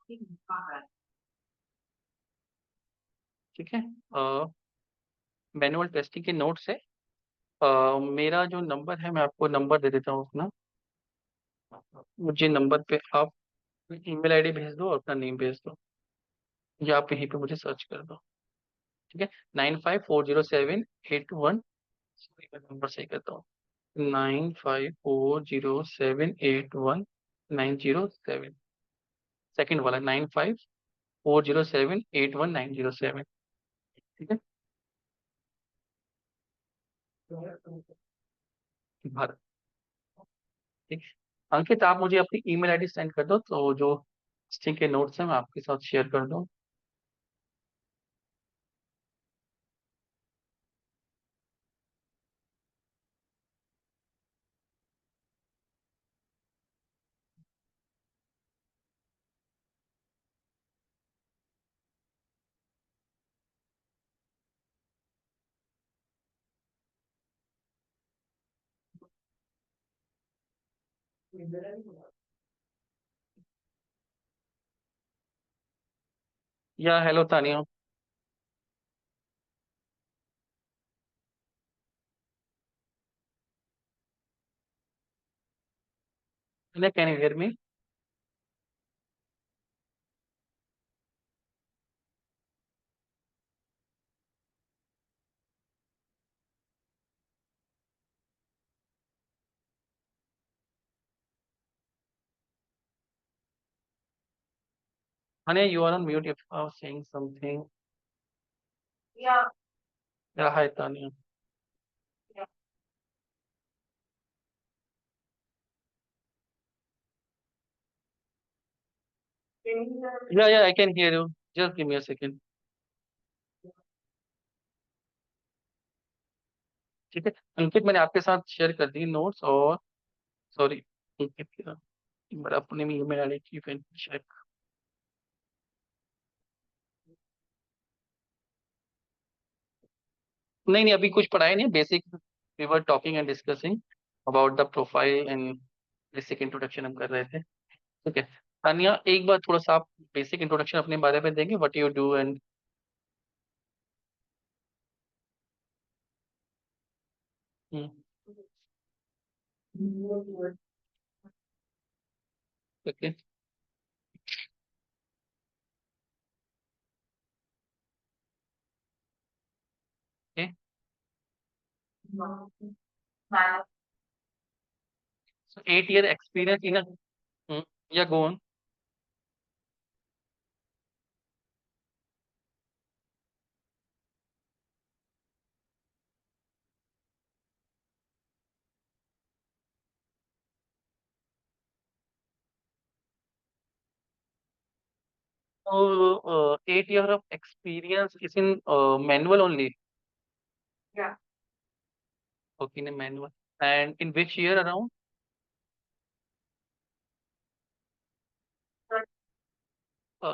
ठीक है। Manual testing के नोट्स है। मेरा जो नंबर है, मैं आपको नंबर दे देता हूँ अपना। मुझे नंबर पे आप ईमेल आईडी भेज दो और अपना नेम भेज दो, या आप यहीं पे मुझे सर्च कर दो। ठीक है। 954078 1, सॉरी मैं नंबर सही करता हूँ, 9540781907। सेकंड वाला 9540781907। ठीक है। भारत। ठीक। अंकित, आप मुझे अपनी ईमेल आईडी सेंड कर दो, तो जो टेस्टिंग के नोट्स हैं मैं आपके साथ शेयर कर दूँ। या hello Tania. Can you hear me? Tanya, you are on mute if I was saying something. Yeah, hi Tanya. Yeah, yeah, I can hear you. Just give me a second. ठीक है। अंकित, मैंने आपके साथ शेयर कर दी notes, और sorry, अंकित एक बार अपने email ID की चेक। नहीं नहीं, अभी कुछ पढ़ाया नहीं, basic we were talking and discussing about the profile and basic introduction हम कर रहे थे। ठीक है। तानिया, एक बार थोड़ा सा आप बेसिक इंट्रोडक्शन अपने बारे में देंगे, what you do and. Okay. Okay. So 8 year experience in a, yeah, go on. So 8 year of experience is in manual only. Yeah. Okay, in a manual. And in which year around?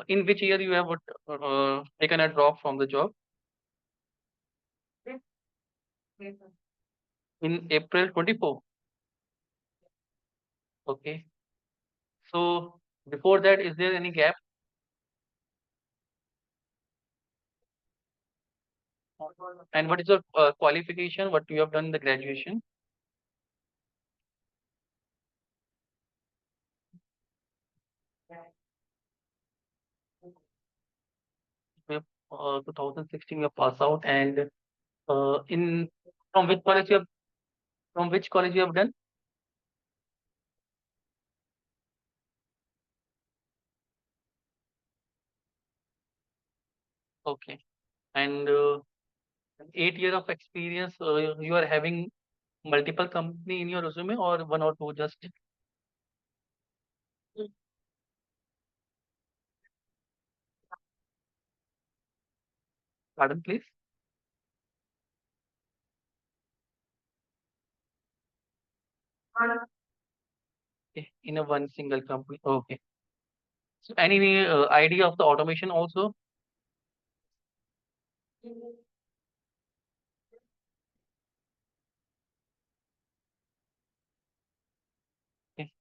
In which year you have taken a drop from the job? In April 24. Okay. So before that, is there any gap? And what is your qualification? What you have done in the graduation? You have, 2016 you have passed out, and in from which college you have from which college you have done? Okay. And 8 year of experience, you are having multiple company in your resume, or one or two just? Pardon, please. Okay, in a one single company. Okay. So any idea of the automation also? Okay.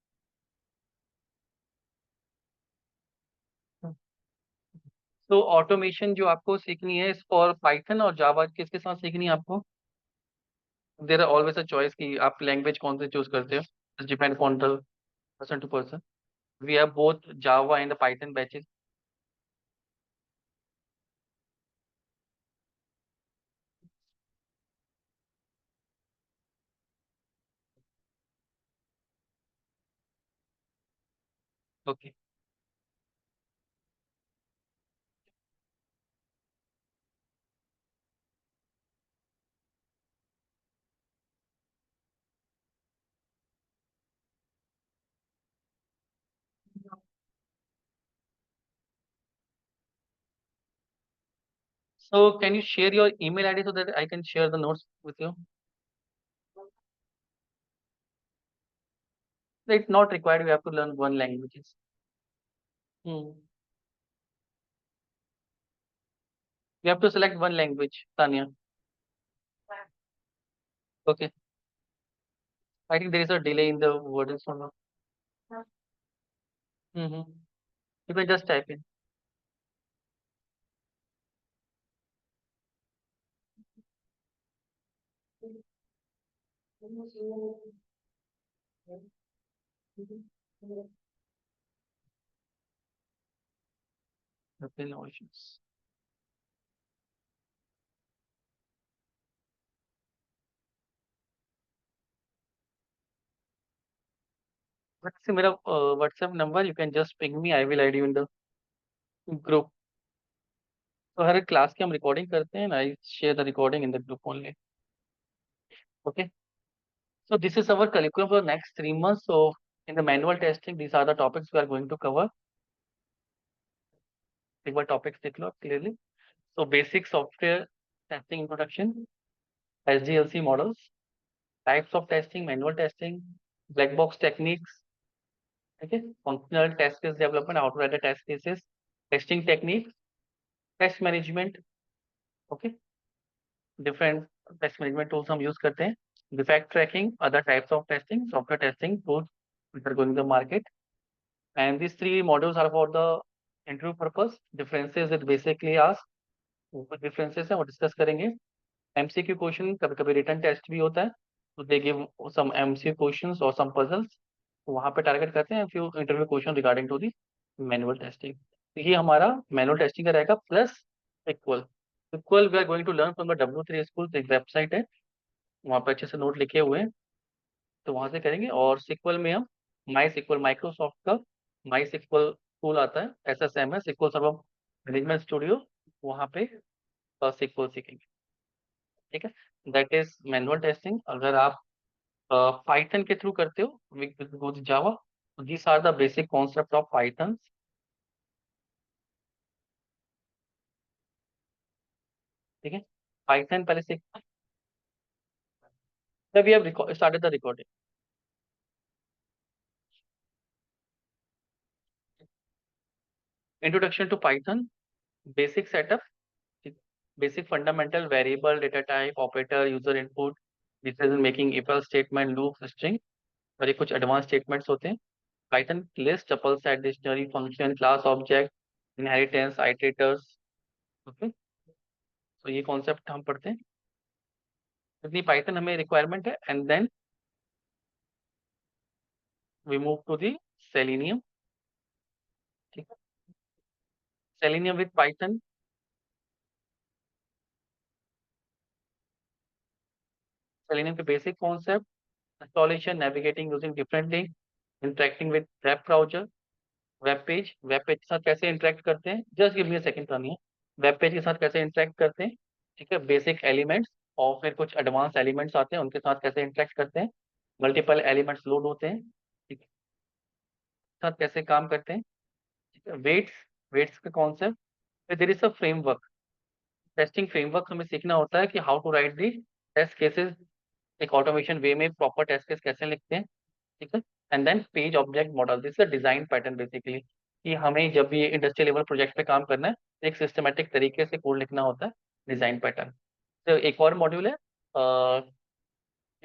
तो automation जो आपको सीखनी है इस for Python और जावा, किसके साथ सीखनी है आपको? There are always a choice कि आप लैंग्वेज कौन से चूज करते हो, depend on the person to person. We have both Java and Python batches. Okay. So can you share your email ID so that I can share the notes with you? It's not required. You have to learn one languages. Hmm. You have to select one language, Tanya. Okay. I think there is a delay in the word or not. Mm-hmm. You can just type in. Okay, no issues. What's मेरा WhatsApp number? You can just ping me. I will add you in the group. तो हर class की हम recording करते हैं, I share the recording in the group only. Okay. So this is our curriculum for the next 3 months. So in the manual testing, these are the topics we are going to cover. एक बार topics देख लो clearly. So basic software testing introduction, SDLC models, types of testing, manual testing, black box techniques, okay, functional test case development, how to write the test cases, testing techniques, test management, okay, different test management tools हम use करते हैं, defect tracking, other types of testing, software testing tools which are going to the market. And these three modules are for the interview purpose. Differences it basically ask, कुछ differences है वो discuss करेंगे। MCQ question, कभी कभी written test भी होता है, तो they give some MCQ questions और सम पजल्स, वहां पे टारगेट करते हैं few interview question regarding to the manual testing. तो ये हमारा मैनुअल टेस्टिंग का रहेगा, plus equal. Equal we are going to learn from the W3 school, एक वेबसाइट है, वहाँ पे अच्छे से नोट लिखे हुए हैं, तो वहां से करेंगे। और सिक्वल में हम माई सिक्वल, माइक्रोसॉफ्ट का माई सिक्वल टूल आता है, SSM है, सिक्वल सर्वर मैनेजमेंट स्टूडियो, वहाँ पे सिक्वल सीखेंगे। ठीक है, दैट इज मैनुअल टेस्टिंग। अगर आप पाइथन के थ्रू करते हो with Java, these are the basic concept of Python. ठीक है, पाइथन पहले सीख, we have started the recording. Introduction to Python, basic setup, basic fundamental, variable, data type, operator, user input, decision making, if else statement, loop, string, और ये कुछ advance statements होते हैं। Python list, tuple, set, dictionary, function, class, object, inheritance, iterators. Okay, तो ये concept हम पढ़ते हैं, इतनी पाइथन हमें रिक्वायरमेंट है। And then we move to the Selenium. ठीक है, सेलेनियम विद पाइथन। सेलेनियम के basic concept, installation, navigating using differently, interacting with web browser, web page के साथ कैसे इंटरेक्ट करते हैं, just give me a second करनी है, वेब पेज के साथ कैसे इंटरेक्ट करते हैं। ठीक है, बेसिक एलिमेंट्स, और फिर कुछ एडवांस एलिमेंट्स आते हैं, उनके साथ कैसे इंटरेक्ट करते हैं, मल्टीपल एलिमेंट्स लोड होते हैं, ठीक है, साथ कैसे काम करते हैं। ठीक है, वेट्स, वेट्स का कॉन्सेप्ट, फिर there is a framework, testing framework हमें सीखना होता है कि how to write the test cases, एक ऑटोमेशन वे में प्रॉपर टेस्ट केस कैसे लिखते हैं। ठीक है, and then page object model, this is design pattern basically, कि हमें जब भी इंडस्ट्रियल लेवल प्रोजेक्ट पे काम करना है, एक सिस्टमेटिक तरीके से कोड लिखना होता है, डिजाइन पैटर्न। तो एक और मॉड्यूल है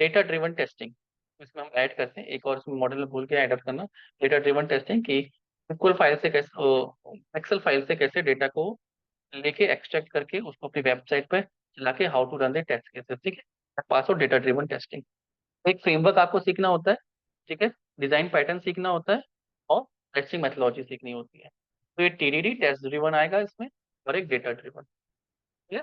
डेटा ड्रिवन टेस्टिंग, इसमें हम ऐड करते हैं एक और, इसमें मॉड्यूल में भूल के ऐड करना, डेटा ड्रिवन टेस्टिंग की एक्सेल फाइल से कैसे डेटा को लेके एक्सट्रैक्ट करके उसको अपनी वेबसाइट पर चला के how to run the test cases, ठीक है, पासवर्ड डेटा ड्रिवन टेस्टिंग। एक फ्रेमवर्क आपको सीखना होता है, ठीक है, डिजाइन पैटर्न सीखना होता है, और टेस्टिंग मेथोलॉजी सीखनी होती है। तो ये टीडीडी टेस्ट ड्रिवन आएगा इसमें, और एक डेटा ड्रिवन। ठीक है,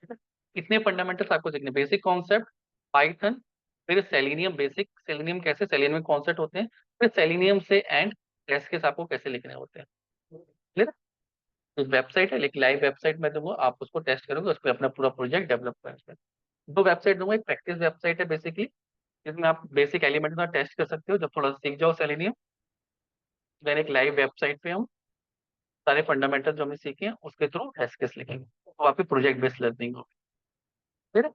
ठीक है। कितने फंडामेंटल्स आपको सीखने, बेसिक कॉन्सेप्ट, पाइथन, फिर सेलेनियम, बेसिक सेलेनियम कैसे, सेलेनियम में कॉन्सेप्ट होते हैं, फिर सेलेनियम से एंड टेस्ट केस आपको कैसे लिखने होते हैं। क्लियर। तो वेबसाइट है, लेकिन लाइव वेबसाइट में दूंगा, आप उसको टेस्ट करोगे, उस पर अपना पूरा प्रोजेक्ट डेवलप करेंगे। दो वेबसाइट दूंगा, एक प्रैक्टिस वेबसाइट है बेसिकली, जिसमें आप बेसिक एलिमेंट का टेस्ट कर सकते हो जब थोड़ा सीख जाओ सेलेनियम। देन एक लाइव वेबसाइट पे हम सारे फंडामेंटल जो हमने सीखे हैं उसके थ्रू टेस्ट केस लिखेंगे, तो आपकी प्रोजेक्ट बेस्ड लर्निंग होगी। फिर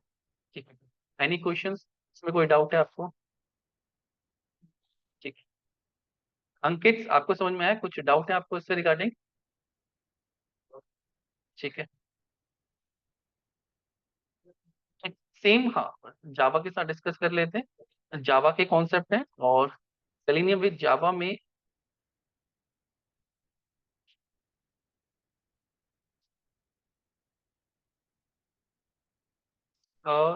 ठीक है, एनी क्वेश्चन, इसमें कोई डाउट है आपको? ठीक है, अंकित आपको समझ में आया, कुछ डाउट है आपको इससे रिगार्डिंग? ठीक है, सेम, हाँ, जावा के साथ डिस्कस कर लेते हैं। जावा के कॉन्सेप्ट हैं, और सेलेनियम विद जावा में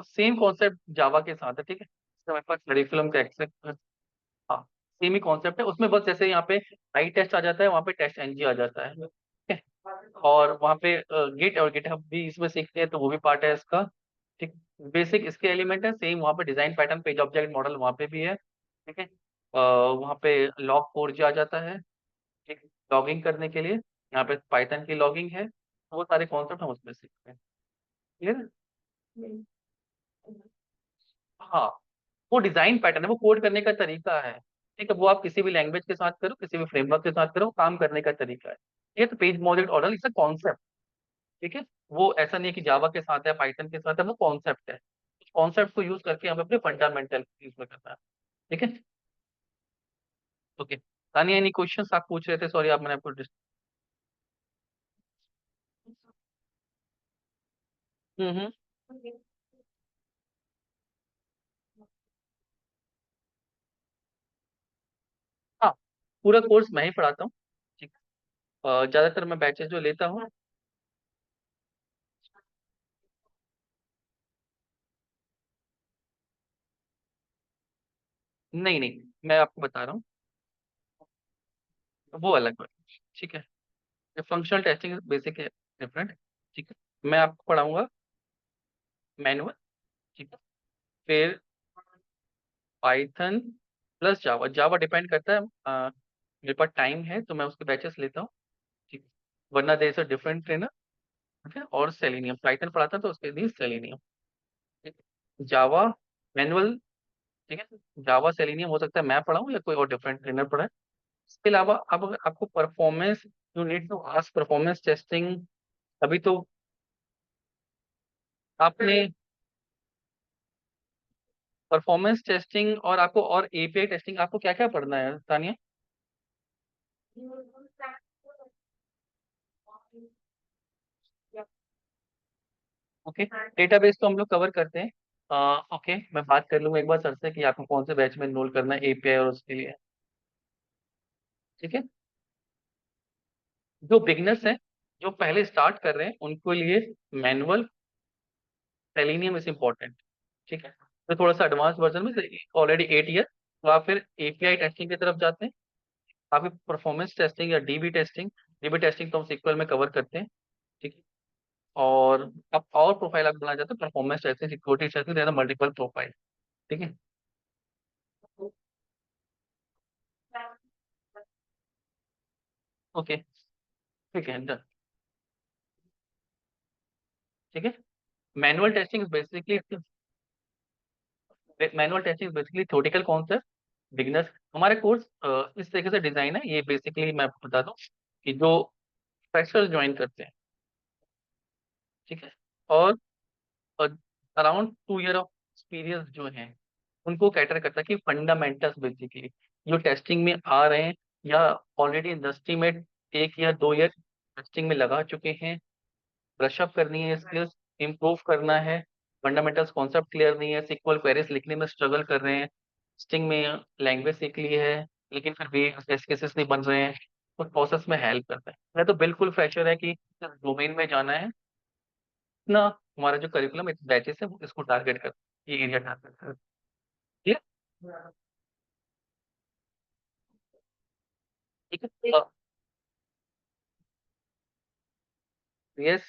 सेम कॉन्सेप्ट जावा के साथ है, ठीक है, हमारे पास करिकुलम का एक्सेस, हाँ, सेम ही कॉन्सेप्ट है उसमें, बस जैसे यहाँ पे आई टेस्ट आ जाता है, वहाँ पे टेस्ट एनजी आ जाता है, ठीक है। और वहाँ पे गिट और गिटहब भी इसमें सीखते हैं, तो वो भी पार्ट है इसका। ठीक, बेसिक इसके एलिमेंट है सेम, वहाँ पे design pattern, page object model वहाँ पे भी है, ठीक है। वहाँ पे लॉग 4G आ जाता है, ठीक, लॉगिंग करने के लिए, यहाँ पे पाइथन की लॉगिंग है, तो वो सारे कॉन्सेप्ट हम उसमें सीखते हैं। क्लियर है? हाँ, वो डिजाइन पैटर्न है, वो कोड करने का तरीका है, ठीक है, वो आप किसी भी लैंग्वेज के साथ करो, किसी भी फ्रेमवर्क के साथ करो, काम करने का तरीका है। ये तो page model order it's concept, ठीक है, वो ऐसा नहीं है कि जावा के साथ है, पाइथन के साथ है, वो कॉन्सेप्ट है। कॉन्सेप्ट को यूज करके हमें अपने फंडामेंटल यूज में करना है। ठीक है, ओके। तानिया, एनी क्वेश्चंस आप पूछ रहे थे, सॉरी आप, मैंने आपको हम्म। हाँ, पूरा कोर्स मैं ही पढ़ाता हूँ, ठीक है। ज्यादातर मैं बैचेस जो लेता हूँ, नहीं नहीं, मैं आपको बता रहा हूँ, वो अलग बात, ठीक है। फंक्शनल टेस्टिंग बेसिक है, डिफरेंट, ठीक है। मैं आपको पढ़ाऊंगा मैनुअल, ठीक है, फिर पाइथन प्लस जावा, जावा डिपेंड करता है, मेरे पास टाइम है तो मैं उसके बैचेस लेता हूँ, ठीक है, वरना देर इज अ डिफरेंट ट्रेनर, ठीक है। और सेलेनियम, पाइथन पढ़ाता तो उसके लिए सेलेनियम, ठीक है। जावा मैनुअल, ठीक है, जावा सेलेनियम हो सकता है मैं पढ़ाऊँ या कोई और डिफरेंट ट्रेनर पढ़ाए। इसके अलावा अब अगर आपको performance, you need to ask performance testing, अभी तो आपने परफॉर्मेंस टेस्टिंग, और आपको और एपीआई टेस्टिंग, आपको क्या क्या पढ़ना है तानिया? ओके, डेटाबेस तो हम लोग कवर करते हैं, ओके, मैं बात कर लूंगा एक बार सर से कि आपको कौन से बैच में इनरोल करना है एपीआई और उसके लिए, ठीक है। जो बिगनर्स हैं, जो पहले स्टार्ट कर रहे हैं, उनके लिए मैनुअल सेलेनियम इज इम्पोर्टेंट, ठीक है। तो थोड़ा सा एडवांस वर्जन में, ऑलरेडी 8 ईयर, तो आप फिर एपीआई टेस्टिंग की तरफ जाते हैं, काफी परफॉर्मेंस टेस्टिंग या डीबी टेस्टिंग, डीबी टेस्टिंग तो हम सीक्वल में कवर करते हैं, ठीक है। और अब और प्रोफाइल आप बनाना चाहते हैं, performance testing, security testing, multiple profile, ठीक है। ओके, ठीक है, डन, ठीक है। Manual testing basically, manual testing basically theoretical concept, beginners, हमारे कोर्स इस तरीके से डिजाइन है, ये बेसिकली मैं आपको बता दूं कि जो फ्रेशर्स ज्वाइन करते हैं, ठीक है, और अराउंड 2 ईयर ऑफ एक्सपीरियंस जो है, उनको कैटर करता है, कि फंडामेंटल्स बेसिकली जो टेस्टिंग में आ रहे हैं, या ऑलरेडी इंडस्ट्री में 1 या 2 ईयर टेस्टिंग में लगा चुके हैं, ब्रश अप करनी है स्किल्स, इम्प्रूव करना है, फंडामेंटल्स कॉन्सेप्ट क्लियर नहीं है, सिक्वल क्वेरीज लिखने में स्ट्रगल कर रहे हैं, टेस्टिंग में लैंग्वेज सीख ली है लेकिन फिर भी टेस्ट केसेस नहीं बन रहे हैं, उस प्रोसेस में हेल्प करता है। मैं तो बिल्कुल फ्रेशर है कि इस डोमेन में जाना है ना, हमारा जो करिकुलम बैचेस है वो इसको टारगेट कर, ये एरिया टारगेट कर। ठीक है, ठीक है। यस,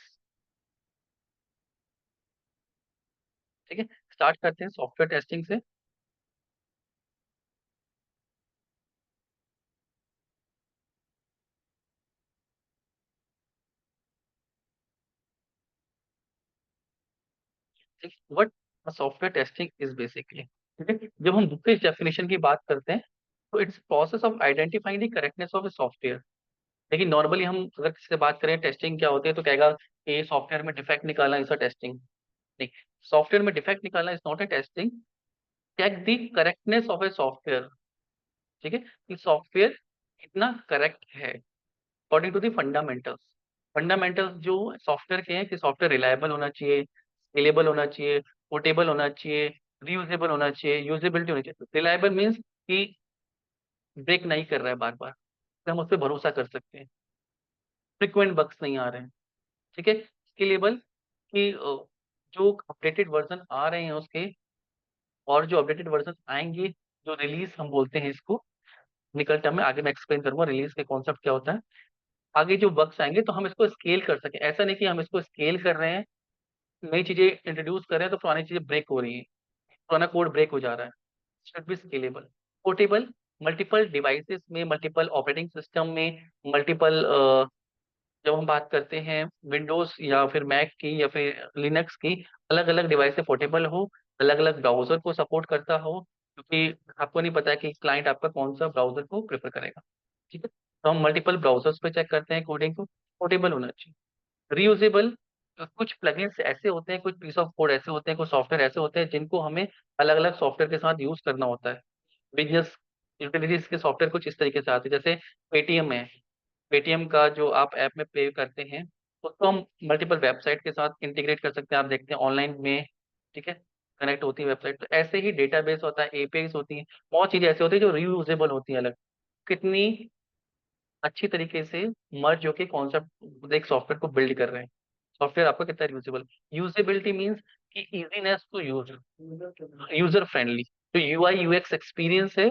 ठीक है, स्टार्ट करते हैं सॉफ्टवेयर टेस्टिंग से। What software testing is basically, ठीक है, जब हम बुक डेफिनेशन की बात करते हैं तो it's process of identifying the correctness of a software. लेकिन नॉर्मली हम अगर किसी से बात करें टेस्टिंग क्या होती है तो कहेगा कि सॉफ्टवेयर में डिफेक्ट निकालना इज अ टेस्टिंग। नहीं, सॉफ्टवेयर में डिफेक्ट निकालना is not a testing. Check the correctness of a software, ठीक है, कि सॉफ्टवेयर कितना करेक्ट है according to the fundamentals. Fundamentals जो सॉफ्टवेयर के हैं कि सॉफ्टवेयर रिलायबल होना चाहिए, स्केलेबल होना चाहिए, पोर्टेबल होना चाहिए, रीयूजेबल होना चाहिए, यूजेबिलिटी होनी चाहिए। रिलायबल मीन्स कि ब्रेक नहीं कर रहा है बार बार, तो हम उस पर भरोसा कर सकते हैं, फ्रिक्वेंट बग्स नहीं आ रहे हैं। ठीक है, स्केलेबल कि जो अपडेटेड वर्जन आ रहे हैं उसके, और जो अपडेटेड वर्जन आएंगे, जो रिलीज हम बोलते हैं इसको, निकल टर्म में आगे मैं एक्सप्लेन करूंगा रिलीज के कॉन्सेप्ट क्या होता है। आगे जो बग्स आएंगे तो हम इसको स्केल कर सकें, ऐसा नहीं कि हम इसको स्केल कर रहे हैं, नई चीजें इंट्रोड्यूस कर रहे हैं तो पुरानी चीजें ब्रेक हो रही है, पुराना कोड ब्रेक हो जा रहा है। Should be scalable, portable, multiple devices में, मल्टीपल ऑपरेटिंग सिस्टम में, मल्टीपल, जब हम बात करते हैं विंडोज या फिर मैक की या फिर लिनक्स की, अलग अलग डिवाइस से पोर्टेबल हो, अलग अलग ब्राउजर को सपोर्ट करता हो, क्योंकि आपको नहीं पता है कि क्लाइंट आपका कौन सा ब्राउजर को प्रेफर करेगा। ठीक है, तो हम मल्टीपल ब्राउजर्स पे चेक करते हैं कोडिंग को, पोर्टेबल होना चाहिए, रीयूजेबल। कुछ प्लगइन्स ऐसे होते हैं, कुछ पीस ऑफ कोड ऐसे होते हैं, कुछ सॉफ्टवेयर ऐसे होते हैं जिनको हमें अलग अलग सॉफ्टवेयर के साथ यूज करना होता है। बिजनेस यूटिलिटीज के सॉफ्टवेयर कुछ इस तरीके से आते हैं, जैसे पेटीएम है, पेटीएम का जो आप ऐप में पे करते हैं उसको हम मल्टीपल वेबसाइट के साथ इंटीग्रेट कर सकते हैं, आप देखते हैं ऑनलाइन में। ठीक है, कनेक्ट होती है वेबसाइट, तो ऐसे ही डेटाबेस होता है, एपीआईज होती हैं, बहुत चीजें ऐसी होती है जो रीयूजेबल होती है अलग। कितनी अच्छी तरीके से मर्ज होके कॉन्सेप्ट एक सॉफ्टवेयर को बिल्ड कर रहे हैं, सॉफ्टवेयर आपका कितना यूजेबल। यूजेबिलिटी मीन्स कि easiness to use, user friendly, जो यूआई यूएक्स एक्सपीरियंस है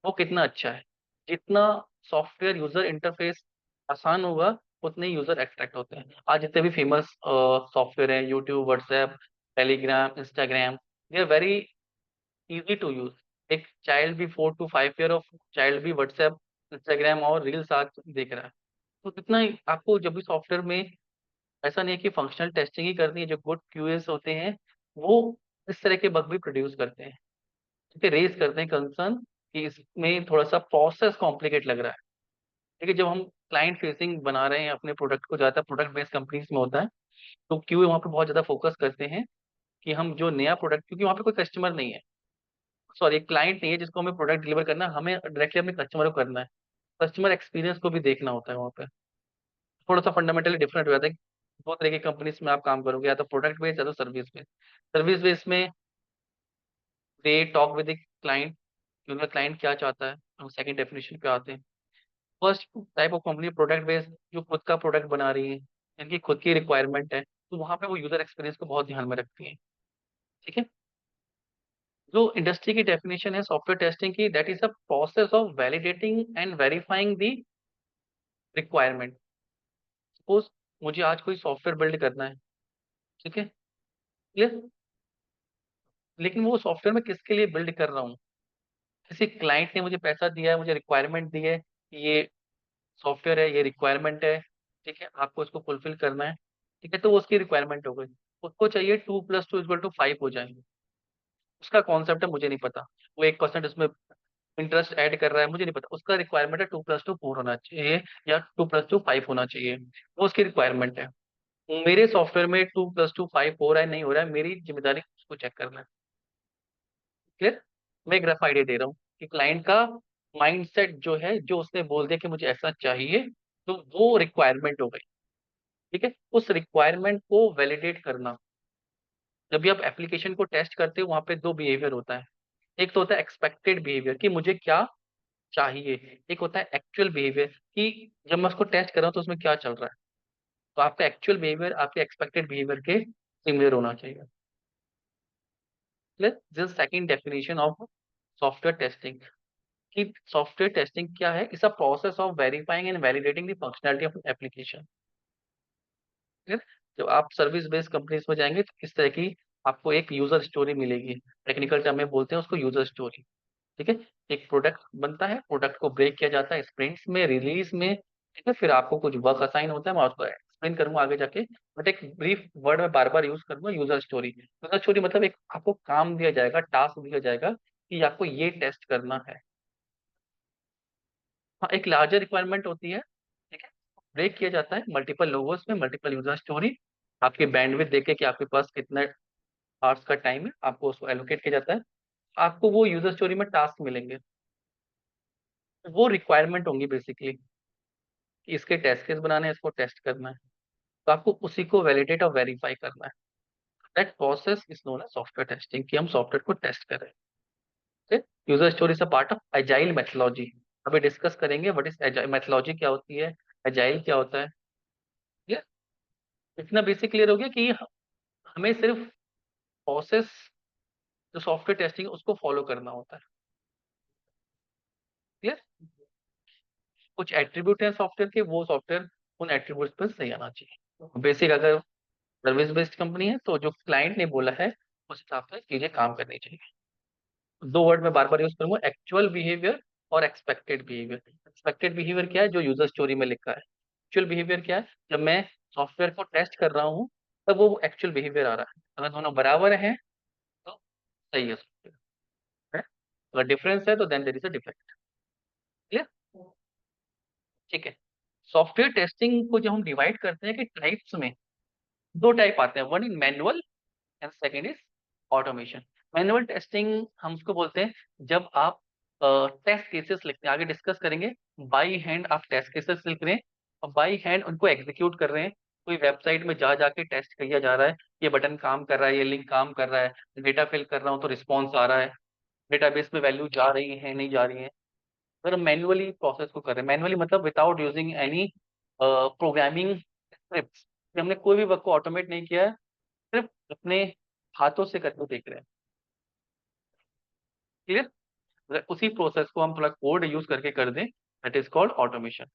वो कितना अच्छा है। जितना सॉफ्टवेयर यूजर इंटरफेस आसान होगा उतने यूजर अट्रैक्ट होते हैं। आज जितने भी फेमस सॉफ्टवेयर हैं, YouTube, WhatsApp, Telegram, Instagram, they are very easy to use. एक चाइल्ड भी 4 to 5 ईयर ऑफ चाइल्ड भी व्हाट्सएप, इंस्टाग्राम और रील्स आज देख रहा है। तो कितना ही आपको जब भी सॉफ्टवेयर में, ऐसा नहीं है कि फंक्शनल टेस्टिंग ही करनी है, जो गुड क्यूएस होते हैं वो इस तरह के बग भी प्रोड्यूस करते हैं, ठीक है, रेज करते हैं कंसर्न कि इसमें थोड़ा सा प्रोसेस कॉम्प्लिकेट लग रहा है। ठीक है, जब हम क्लाइंट फेसिंग बना रहे हैं अपने प्रोडक्ट को, ज्यादा प्रोडक्ट बेस्ड कंपनीज में होता है, तो क्यूए वहाँ पे बहुत ज्यादा फोकस करते हैं कि हम जो नया प्रोडक्ट, क्योंकि वहाँ पे कोई कस्टमर नहीं है, सॉरी क्लाइंट नहीं है जिसको हमें प्रोडक्ट डिलीवर करना है, हमें डायरेक्टली अपने कस्टमर को करना है। कस्टमर एक्सपीरियंस को भी देखना होता है वहाँ पे। थोड़ा सा फंडामेंटली डिफरेंट हो जाता है। दो तरह की कंपनीज में आप काम करोगे, या तो प्रोडक्ट बेस्ड या तो सर्विस बेस्ड। सर्विस बेस्ड में they talk with the client कि उनका क्लाइंट क्या चाहता है। हम सेकंड डेफिनेशन पे आते हैं। First type of company product based, जो खुद का प्रोडक्ट बना रही है, इनकी खुद की रिक्वायरमेंट है, तो वहाँ पे वो यूजर एक्सपीरियंस को बहुत ध्यान में रखती है। ठीक है, जो इंडस्ट्री की डेफिनेशन है सॉफ्टवेयर टेस्टिंग की, that is a process of validating and verifying the requirement. Suppose मुझे आज कोई सॉफ्टवेयर बिल्ड करना है, ठीक है, क्लियर, लेकिन वो सॉफ्टवेयर मैं किसके लिए बिल्ड कर रहा हूँ? किसी क्लाइंट ने मुझे पैसा दिया है, मुझे रिक्वायरमेंट दी है कि ये सॉफ्टवेयर है, ये रिक्वायरमेंट है, ठीक है, आपको इसको फुलफिल करना है। ठीक है, तो वो उसकी रिक्वायरमेंट हो गई, उसको चाहिए 2+2=5 हो जाएंगे। उसका कॉन्सेप्ट है, मुझे नहीं पता, वो 1% उसमें इंटरेस्ट ऐड कर रहा है, मुझे नहीं पता, उसका रिक्वायरमेंट है 2+2 4 होना चाहिए या 2+2 5 होना चाहिए, वो उसकी रिक्वायरमेंट है। मेरे सॉफ्टवेयर में 2+2 5 हो रहा है नहीं हो रहा है, मेरी जिम्मेदारी उसको चेक करना है। क्लियर, मैं एक रफ आइडिया दे रहा हूँ कि क्लाइंट का माइंडसेट जो है, जो उसने बोल दिया कि मुझे ऐसा चाहिए, तो वो रिक्वायरमेंट हो गई। ठीक है, उस रिक्वायरमेंट को वैलिडेट करना। जब भी आप एप्लीकेशन को टेस्ट करते हो वहां पे दो बिहेवियर होता है। एक तो होता है एक्सपेक्टेड बिहेवियर कि मुझे क्या चाहिए। एक होता है एक्चुअल बिहेवियर, कि जब मैं उसको टेस्ट कर रहा हूँ तो उसमें क्या चल रहा है। तो आपका एक्चुअल बिहेवियर आपके एक्सपेक्टेड बिहेवियर के सिमिलर होना चाहिए। This second definition of software testing, कि सॉफ्टवेयर टेस्टिंग क्या है, it's a process of verifying and validating the functionality of application. ठीक है। जब आप सर्विस बेस्ड कंपनीज में जाएंगे तो इस तरह की आपको एक यूजर स्टोरी मिलेगी। टेक्निकल टर्म में बोलते हैं उसको यूजर स्टोरी। ठीक है। एक प्रोडक्ट बनता है, प्रोडक्ट को ब्रेक किया जाता है स्प्रिंट्स में, रिलीज में। ठीक है। फिर आपको कुछ वर्क असाइन होता है, मैं उसको एक्सप्लेन करूंगा आगे जाके, बट एक ब्रीफ वर्ड में बार बार यूज करूंगा, यूजर स्टोरी। यूजर स्टोरी मतलब एक आपको काम दिया जाएगा, टास्क दिया जाएगा कि आपको ये टेस्ट करना है। हाँ, एक लार्जर रिक्वायरमेंट होती है। ठीक है। ब्रेक किया जाता है मल्टीपल लोगोस में, मल्टीपल यूजर स्टोरी। आपकी बैंडविड्थ देखे कि आपके पास कितना आवर्स का टाइम है, आपको उसको एलोकेट किया जाता है। आपको वो यूजर स्टोरी में टास्क मिलेंगे, वो रिक्वायरमेंट होंगी बेसिकली, कि इसके टेस्ट केस बनाने हैं, इसको टेस्ट करना है। तो आपको उसी को वैलिडेट और वेरीफाई करना है। That process is known as software testing, कि हम सॉफ्टवेयर को टेस्ट कर रहे हैं। User story is a part of agile methodology. अभी डिस्कस करेंगे व्हाट इज एजाइल मेथोलॉजी, क्या होती है, एजाइल क्या होता है। ये इतना बेसिक क्लियर हो गया कि हमें सिर्फ प्रोसेस, जो सॉफ्टवेयर टेस्टिंग है उसको फॉलो करना होता है। क्लियर। कुछ एट्रीब्यूट है सॉफ्टवेयर के, वो सॉफ्टवेयर उन एट्रीब्यूट्स पर सही आना चाहिए। बेसिक अगर सर्विस बेस्ड कंपनी है तो जो क्लाइंट ने बोला है उस हिसाब से चीजें काम करनी चाहिए। दो वर्ड में बार बार यूज करूंगा, एक्चुअल बिहेवियर और एक्सपेक्टेड बिहेवियर। एक्सपेक्टेड बिहेवियर क्या है, जो यूजर स्टोरी में लिखा है। एक्चुअल बिहेवियर क्या है, जब मैं सॉफ्टवेयर को टेस्ट कर रहा हूँ तब वो एक्चुअल बिहेवियर आ रहा है। अगर दोनों बराबर हैं तो सही है software, है। अगर डिफरेंस है तो then there is a defect. Clear. ठीक है। सॉफ्टवेयर टेस्टिंग को जब हम डिवाइड करते हैं कि टाइप्स में, दो टाइप आते हैं, one in manual and second is automation. Manual testing हम उसको बोलते हैं जब आप टेस्ट केसेस लिखते हैं, आगे डिस्कस करेंगे। बाई हैंड आप टेस्ट केसेस लिख रहे हैं और बाई हैंड उनको एग्जीक्यूट कर रहे हैं। कोई वेबसाइट में जा जाके टेस्ट किया जा रहा है, ये बटन काम कर रहा है, ये लिंक काम कर रहा है, डेटा फिल कर रहा हूँ तो रिस्पॉन्स आ रहा है, डेटाबेस में वैल्यू जा रही है नहीं जा रही है। अगर हम मैनुअली प्रोसेस को कर रहे हैं, मैनुअली मतलब without using any programming script, हमने कोई भी वर्क को ऑटोमेट नहीं किया है, सिर्फ अपने हाथों से करके देख रहे हैं। क्लियर। उसी प्रोसेस को हम थोड़ा कोड यूज करके कर दें, that is called automation.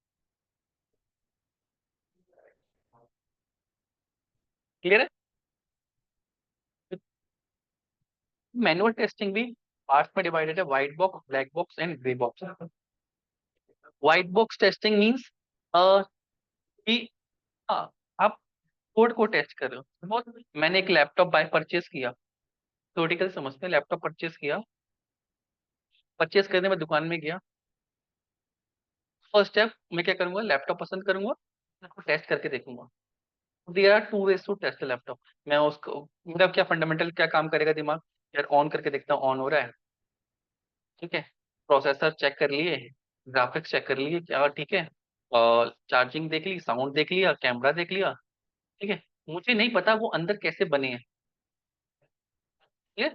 Clear है। मैनुअल टेस्टिंग भी पार्ट्स में डिवाइडेड है, white box, black box and grey box. White box testing means कि हाँ, आप कोड को टेस्ट कर रहे हो। सपोज मैंने एक लैपटॉप बाय परचेज किया, थ्योरेटिकल समझते हैं, लैपटॉप परचेज किया। परचेज करने में दुकान में गया, फर्स्ट स्टेप मैं क्या करूंगा, लैपटॉप पसंद करूंगा, उसको टेस्ट करके देखूंगा। There are two ways to test laptop. मैं उसको, मतलब क्या फंडामेंटल क्या काम करेगा दिमाग, यार ऑन करके देखता हूँ ऑन हो रहा है। ठीक है। प्रोसेसर चेक कर लिए, ग्राफिक्स चेक कर लिए क्या ठीक है, और चार्जिंग देख ली, साउंड देख लिया, कैमरा देख लिया। ठीक है। मुझे नहीं पता वो अंदर कैसे बने हैं। Clear.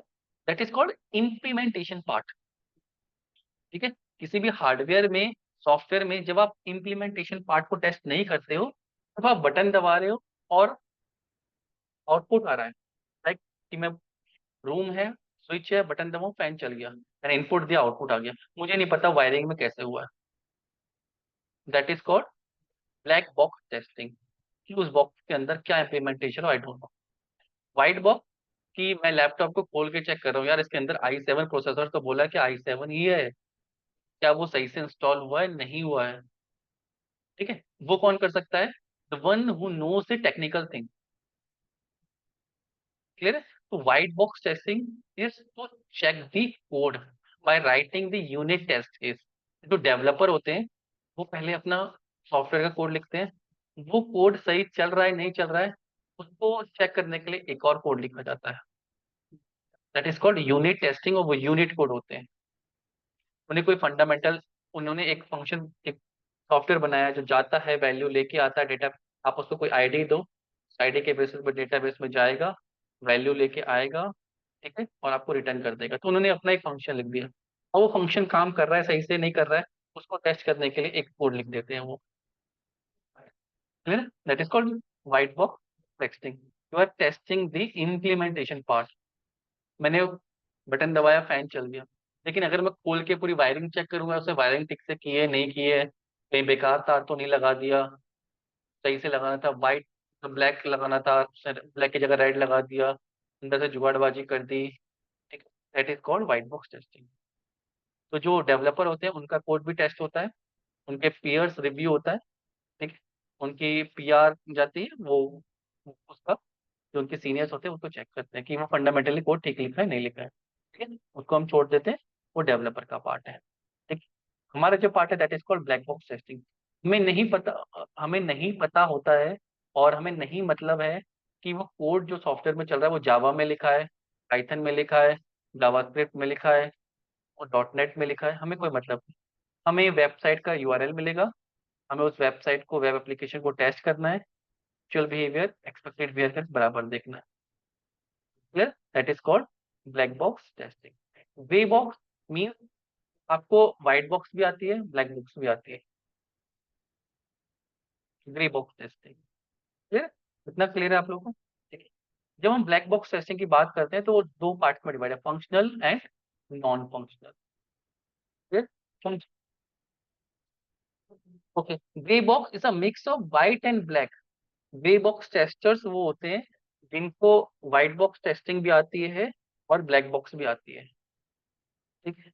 That is called implementation part. ठीक है। किसी भी हार्डवेयर में, सॉफ्टवेयर में जब आप इम्प्लीमेंटेशन पार्ट को टेस्ट नहीं करते हो, तब आप बटन दबा रहे हो और आउटपुट आ रहा है। लाइक कि मैं, रूम है, स्विच है, बटन दबाऊं फैन चल गया, मैंने इनपुट दिया आउटपुट आ गया, मुझे नहीं पता वायरिंग में कैसे हुआ है। That is called black box testing, कि उस बॉक्स के अंदर क्या इम्प्लीमेंटेशन हो, I don't know. White box, कि मैं लैपटॉप को खोल के चेक कर रहा हूँ, यार इसके अंदर i7 प्रोसेसर तो बोला कि i7 ही है, क्या वो सही से इंस्टॉल हुआ है नहीं हुआ है। ठीक है। वो कौन कर सकता है, the one who knows the technical thing. Clear है। तो white box testing is to check the code by writing the unit test case. जो डेवलपर होते हैं वो पहले अपना सॉफ्टवेयर का कोड लिखते हैं, वो कोड सही चल रहा है नहीं चल रहा है, उसको चेक करने के लिए एक और कोड लिखा जाता है, that is called unit testing, और वो यूनिट कोड होते हैं। उन्हें कोई फंडामेंटल, उन्होंने एक फंक्शन, एक सॉफ्टवेयर बनाया है जो जाता है वैल्यू लेके आता है डेटा, आप उसको कोई आईडी दो, आईडी के बेसिस पर डेटाबेस में जाएगा, वैल्यू लेके आएगा। ठीक है। और आपको रिटर्न कर देगा, तो उन्होंने अपना एक फंक्शन लिख दिया। और वो फंक्शन काम कर रहा है सही से नहीं कर रहा है, उसको टेस्ट करने के लिए एक कोड लिख देते हैं वो। Clear? That is called white box testing. You are testing the implementation part. मैंने बटन दबाया, फैन चल गया, लेकिन अगर मैं खोल के पूरी वायरिंग चेक करूंगा, उसे वायरिंग ठीक से की है नहीं की है, कहीं बेकार तार तो नहीं लगा दिया, सही से लगाना था वाइट ब्लैक लगाना था, ब्लैक की जगह रेड लगा दिया, अंदर से जुगाड़बाजी कर दी, ठीक है, that is called white box testing. तो जो डेवलपर होते हैं उनका कोड भी टेस्ट होता है, उनके पीयर्स रिव्यू होता है, ठीक है, उनकी पीआर जाती है, वो उसका जो उनके सीनियर्स होते हैं उसको चेक करते हैं कि वो फंडामेंटली कोड ठीक लिखा है नहीं लिखा है, ठीक है, उसको हम छोड़ देते हैं, वो डेवलपर का पार्ट है, ठीक है। हमारा जो पार्ट है that is called black box testing. हमें नहीं पता होता है, और हमें नहीं मतलब है कि वो कोड जो सॉफ्टवेयर में चल रहा है वो जावा में लिखा है, पाइथन में लिखा है, जावास्क्रिप्ट में लिखा है और डॉट नेट में लिखा है, हमें कोई मतलब नहीं। हमें वेबसाइट का यूआरएल मिलेगा, हमें उस वेबसाइट को, वेब एप्लीकेशन को टेस्ट करना है, एक्चुअल बिहेवियर एक्सपेक्टेड बिहेवियर के बराबर देखना है। Clear? That is called black box testing. Grey box mean आपको व्हाइट बॉक्स भी आती है, ब्लैक बॉक्स भी आती है। Grey box testing. क्लियर? इतना क्लियर है आप लोगों को? ठीक है। जब हम ब्लैक बॉक्स टेस्टिंग की बात करते हैं तो वो दो पार्ट में डिवाइड है, functional and non functional. Clear? Okay. Grey box is a mix of white and black. Grey box testers वो होते हैं जिनको व्हाइट बॉक्स टेस्टिंग भी आती है और ब्लैक बॉक्स भी आती है, ठीक है।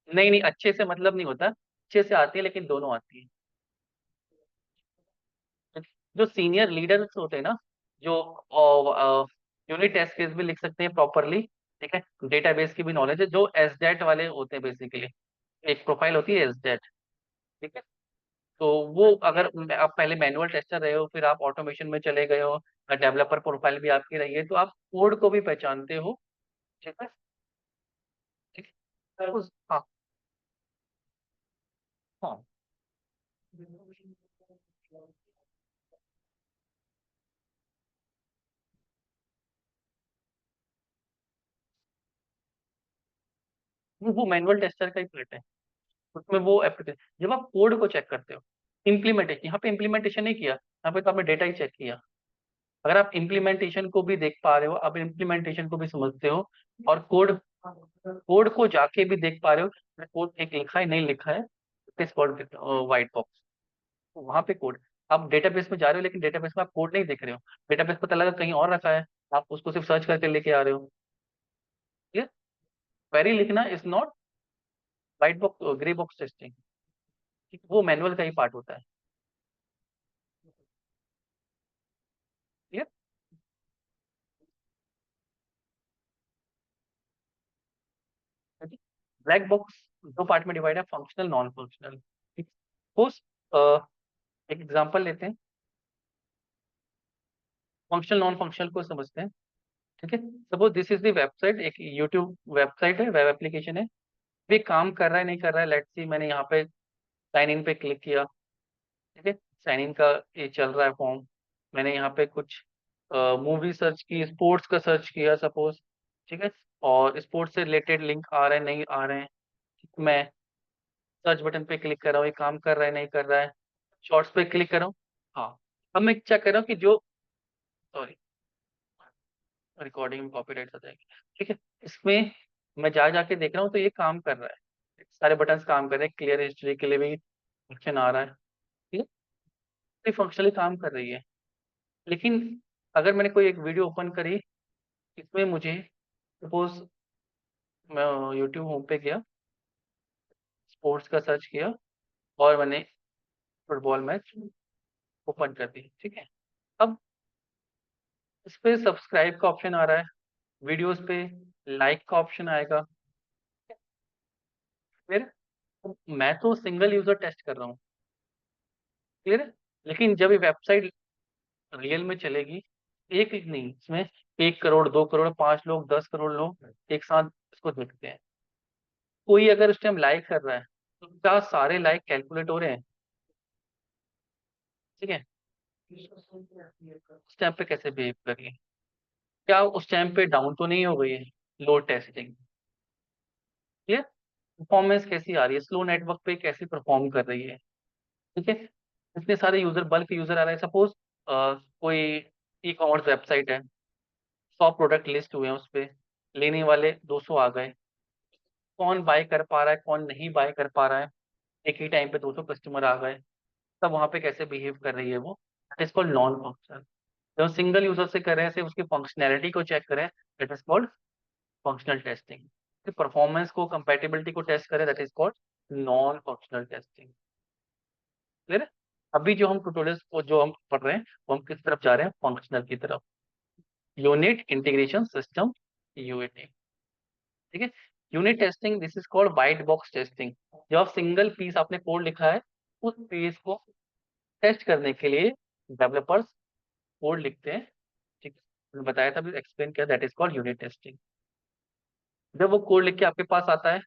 नहीं नहीं, अच्छे से मतलब नहीं होता, अच्छे से आती है लेकिन दोनों आती है। जो सीनियर लीडर्स होते हैं ना, जो यूनिट टेस्ट केस भी लिख सकते हैं प्रॉपरली, ठीक है, डेटाबेस की भी नॉलेज है, जो एसडेट वाले होते हैं बेसिकली, एक प्रोफाइल होती है एसडेट, ठीक है। तो वो अगर आप पहले मैनुअल टेस्टर रहे हो, फिर आप ऑटोमेशन में चले गए हो, डेवलपर प्रोफाइल भी आपकी रही है, तो आप कोड को भी पहचानते हो, ठीक है, ठीक है। हाँ हाँ। वो मैनुअल टेस्टर का ही पार्ट है, उसमें वो एप्लीकेशन जब आप कोड को चेक करते हो, इम्प्लीमेंटेशन, यहाँ पे इम्प्लीमेंटेशन नहीं किया, यहाँ पे तो आपने डेटा ही चेक किया। अगर आप इम्प्लीमेंटेशन को भी देख पा रहे हो, आप इम्प्लीमेंटेशन को भी समझते हो, और कोड कोड को जाके भी देख पा रहे हो, कोड एक लिखा है नहीं लिखा है, इस कोड व्हाइट बॉक्स, वहां पे कोड, आप डेटाबेस में जा रहे हो लेकिन डेटाबेस में आप कोड नहीं देख रहे हो, डेटाबेस पता लगा कहीं और रखा है, आप उसको सिर्फ सर्च करके लेके आ रहे हो। ये क्वेरी लिखना is not white box grey box testing, वो मैनुअल का ही पार्ट होता है। क्लियर? ब्लैक बॉक्स दो पार्ट में डिवाइड है, फंक्शनल नॉन फंक्शनल। सपोज एक एग्जांपल लेते हैं, फंक्शनल नॉन फंक्शनल को समझते हैं, ठीक है। Suppose this is the website, एक यूट्यूब वेबसाइट है, वेब एप्लीकेशन है, ये काम कर रहा है नहीं कर रहा है, लेट्स सी मैंने यहाँ पे साइन इन पे क्लिक किया, ठीक है, साइन इन का ये चल रहा है फॉर्म, मैंने यहाँ पे कुछ मूवी सर्च की, स्पोर्ट्स का सर्च किया सपोज, ठीक है, और स्पोर्ट्स से रिलेटेड लिंक आ रहे हैं नहीं आ रहे हैं, मैं सर्च बटन पे क्लिक कर रहा हूँ, ये काम कर रहा है नहीं कर रहा है, शॉर्ट्स पे क्लिक कर रहा हूँ। हाँ, अब मैं चेक कर रहा हूँ कि जो, सॉरी, रिकॉर्डिंग में कॉपीराइट आ जाएगी, ठीक है, इसमें मैं जा जाके देख रहा हूँ तो ये काम कर रहा है, सारे बटन्स काम कर रहे हैं, क्लियर हिस्ट्री के लिए भी ऑप्शन आ रहा है, ठीक है, ये फंक्शनली काम कर रही है। लेकिन अगर मैंने कोई एक वीडियो ओपन करी, इसमें मुझे सपोज मैं यूट्यूब होम पे गया, स्पोर्ट्स का सर्च किया, और मैंने फुटबॉल मैच ओपन कर दी, ठीक है, अब इस पे सब्सक्राइब का ऑप्शन आ रहा है, वीडियोस पे लाइक का ऑप्शन आएगा, फिर मैं तो सिंगल यूजर टेस्ट कर रहा हूँ, क्लियर है, लेकिन जब ये वेबसाइट रियल में चलेगी, एक एक नहीं, इसमें 1 करोड़ 2 करोड़ 5 लोग 10 करोड़ लोग एक साथ इसको देखते हैं, कोई अगर उस टाइम लाइक कर रहा है तो क्या सारे लाइक कैलकुलेट हो रहे हैं, ठीक है, उस टाइम पे कैसे बिहेव करिए, क्या उस टाइम पे डाउन तो नहीं हो गई है, लोड टेस्टिंग। ये परफॉर्मेंस कैसी आ रही है, स्लो नेटवर्क पे कैसी परफॉर्म कर रही है। ठीक है, इतने सारे यूजर, बल्क यूजर आ रहे हैं, सपोज कोई ई कॉमर्स वेबसाइट है, 100 प्रोडक्ट लिस्ट हुए हैं उस पे, लेने वाले 200 आ गए, कौन बाय कर पा रहा है कौन नहीं बाय कर पा रहा है, एक ही टाइम पे 200 कस्टमर आ गए, तब वहां पे कैसे बिहेव कर रही है वो, that is called non functional. जब सिंगल यूजर से कर रहे हैं, सिर्फ उसकी फंक्शनैलिटी को चेक करें, that is called functional testing. Performance को, कंपैटिबिलिटी को टेस्ट करें, that is called non functional testing. Clear है? अभी जो हम ट्यूटोरियल्स को जो हम पढ़ रहे हैं, वो हम किस तरफ जा रहे हैं, फंक्शनल की तरफ। Unit integration system, UAT. ठीक है, unit testing this is called white box testing. जब आप सिंगल पीस आपने कोड लिखा है, उस पीस को टेस्ट करने के लिए डेवलपर्स कोड लिखते हैं। ठीक है, मैंने बताया था, एक्सप्लेन किया, that is called unit testing. जब वो कोड लिख के आपके पास आता है,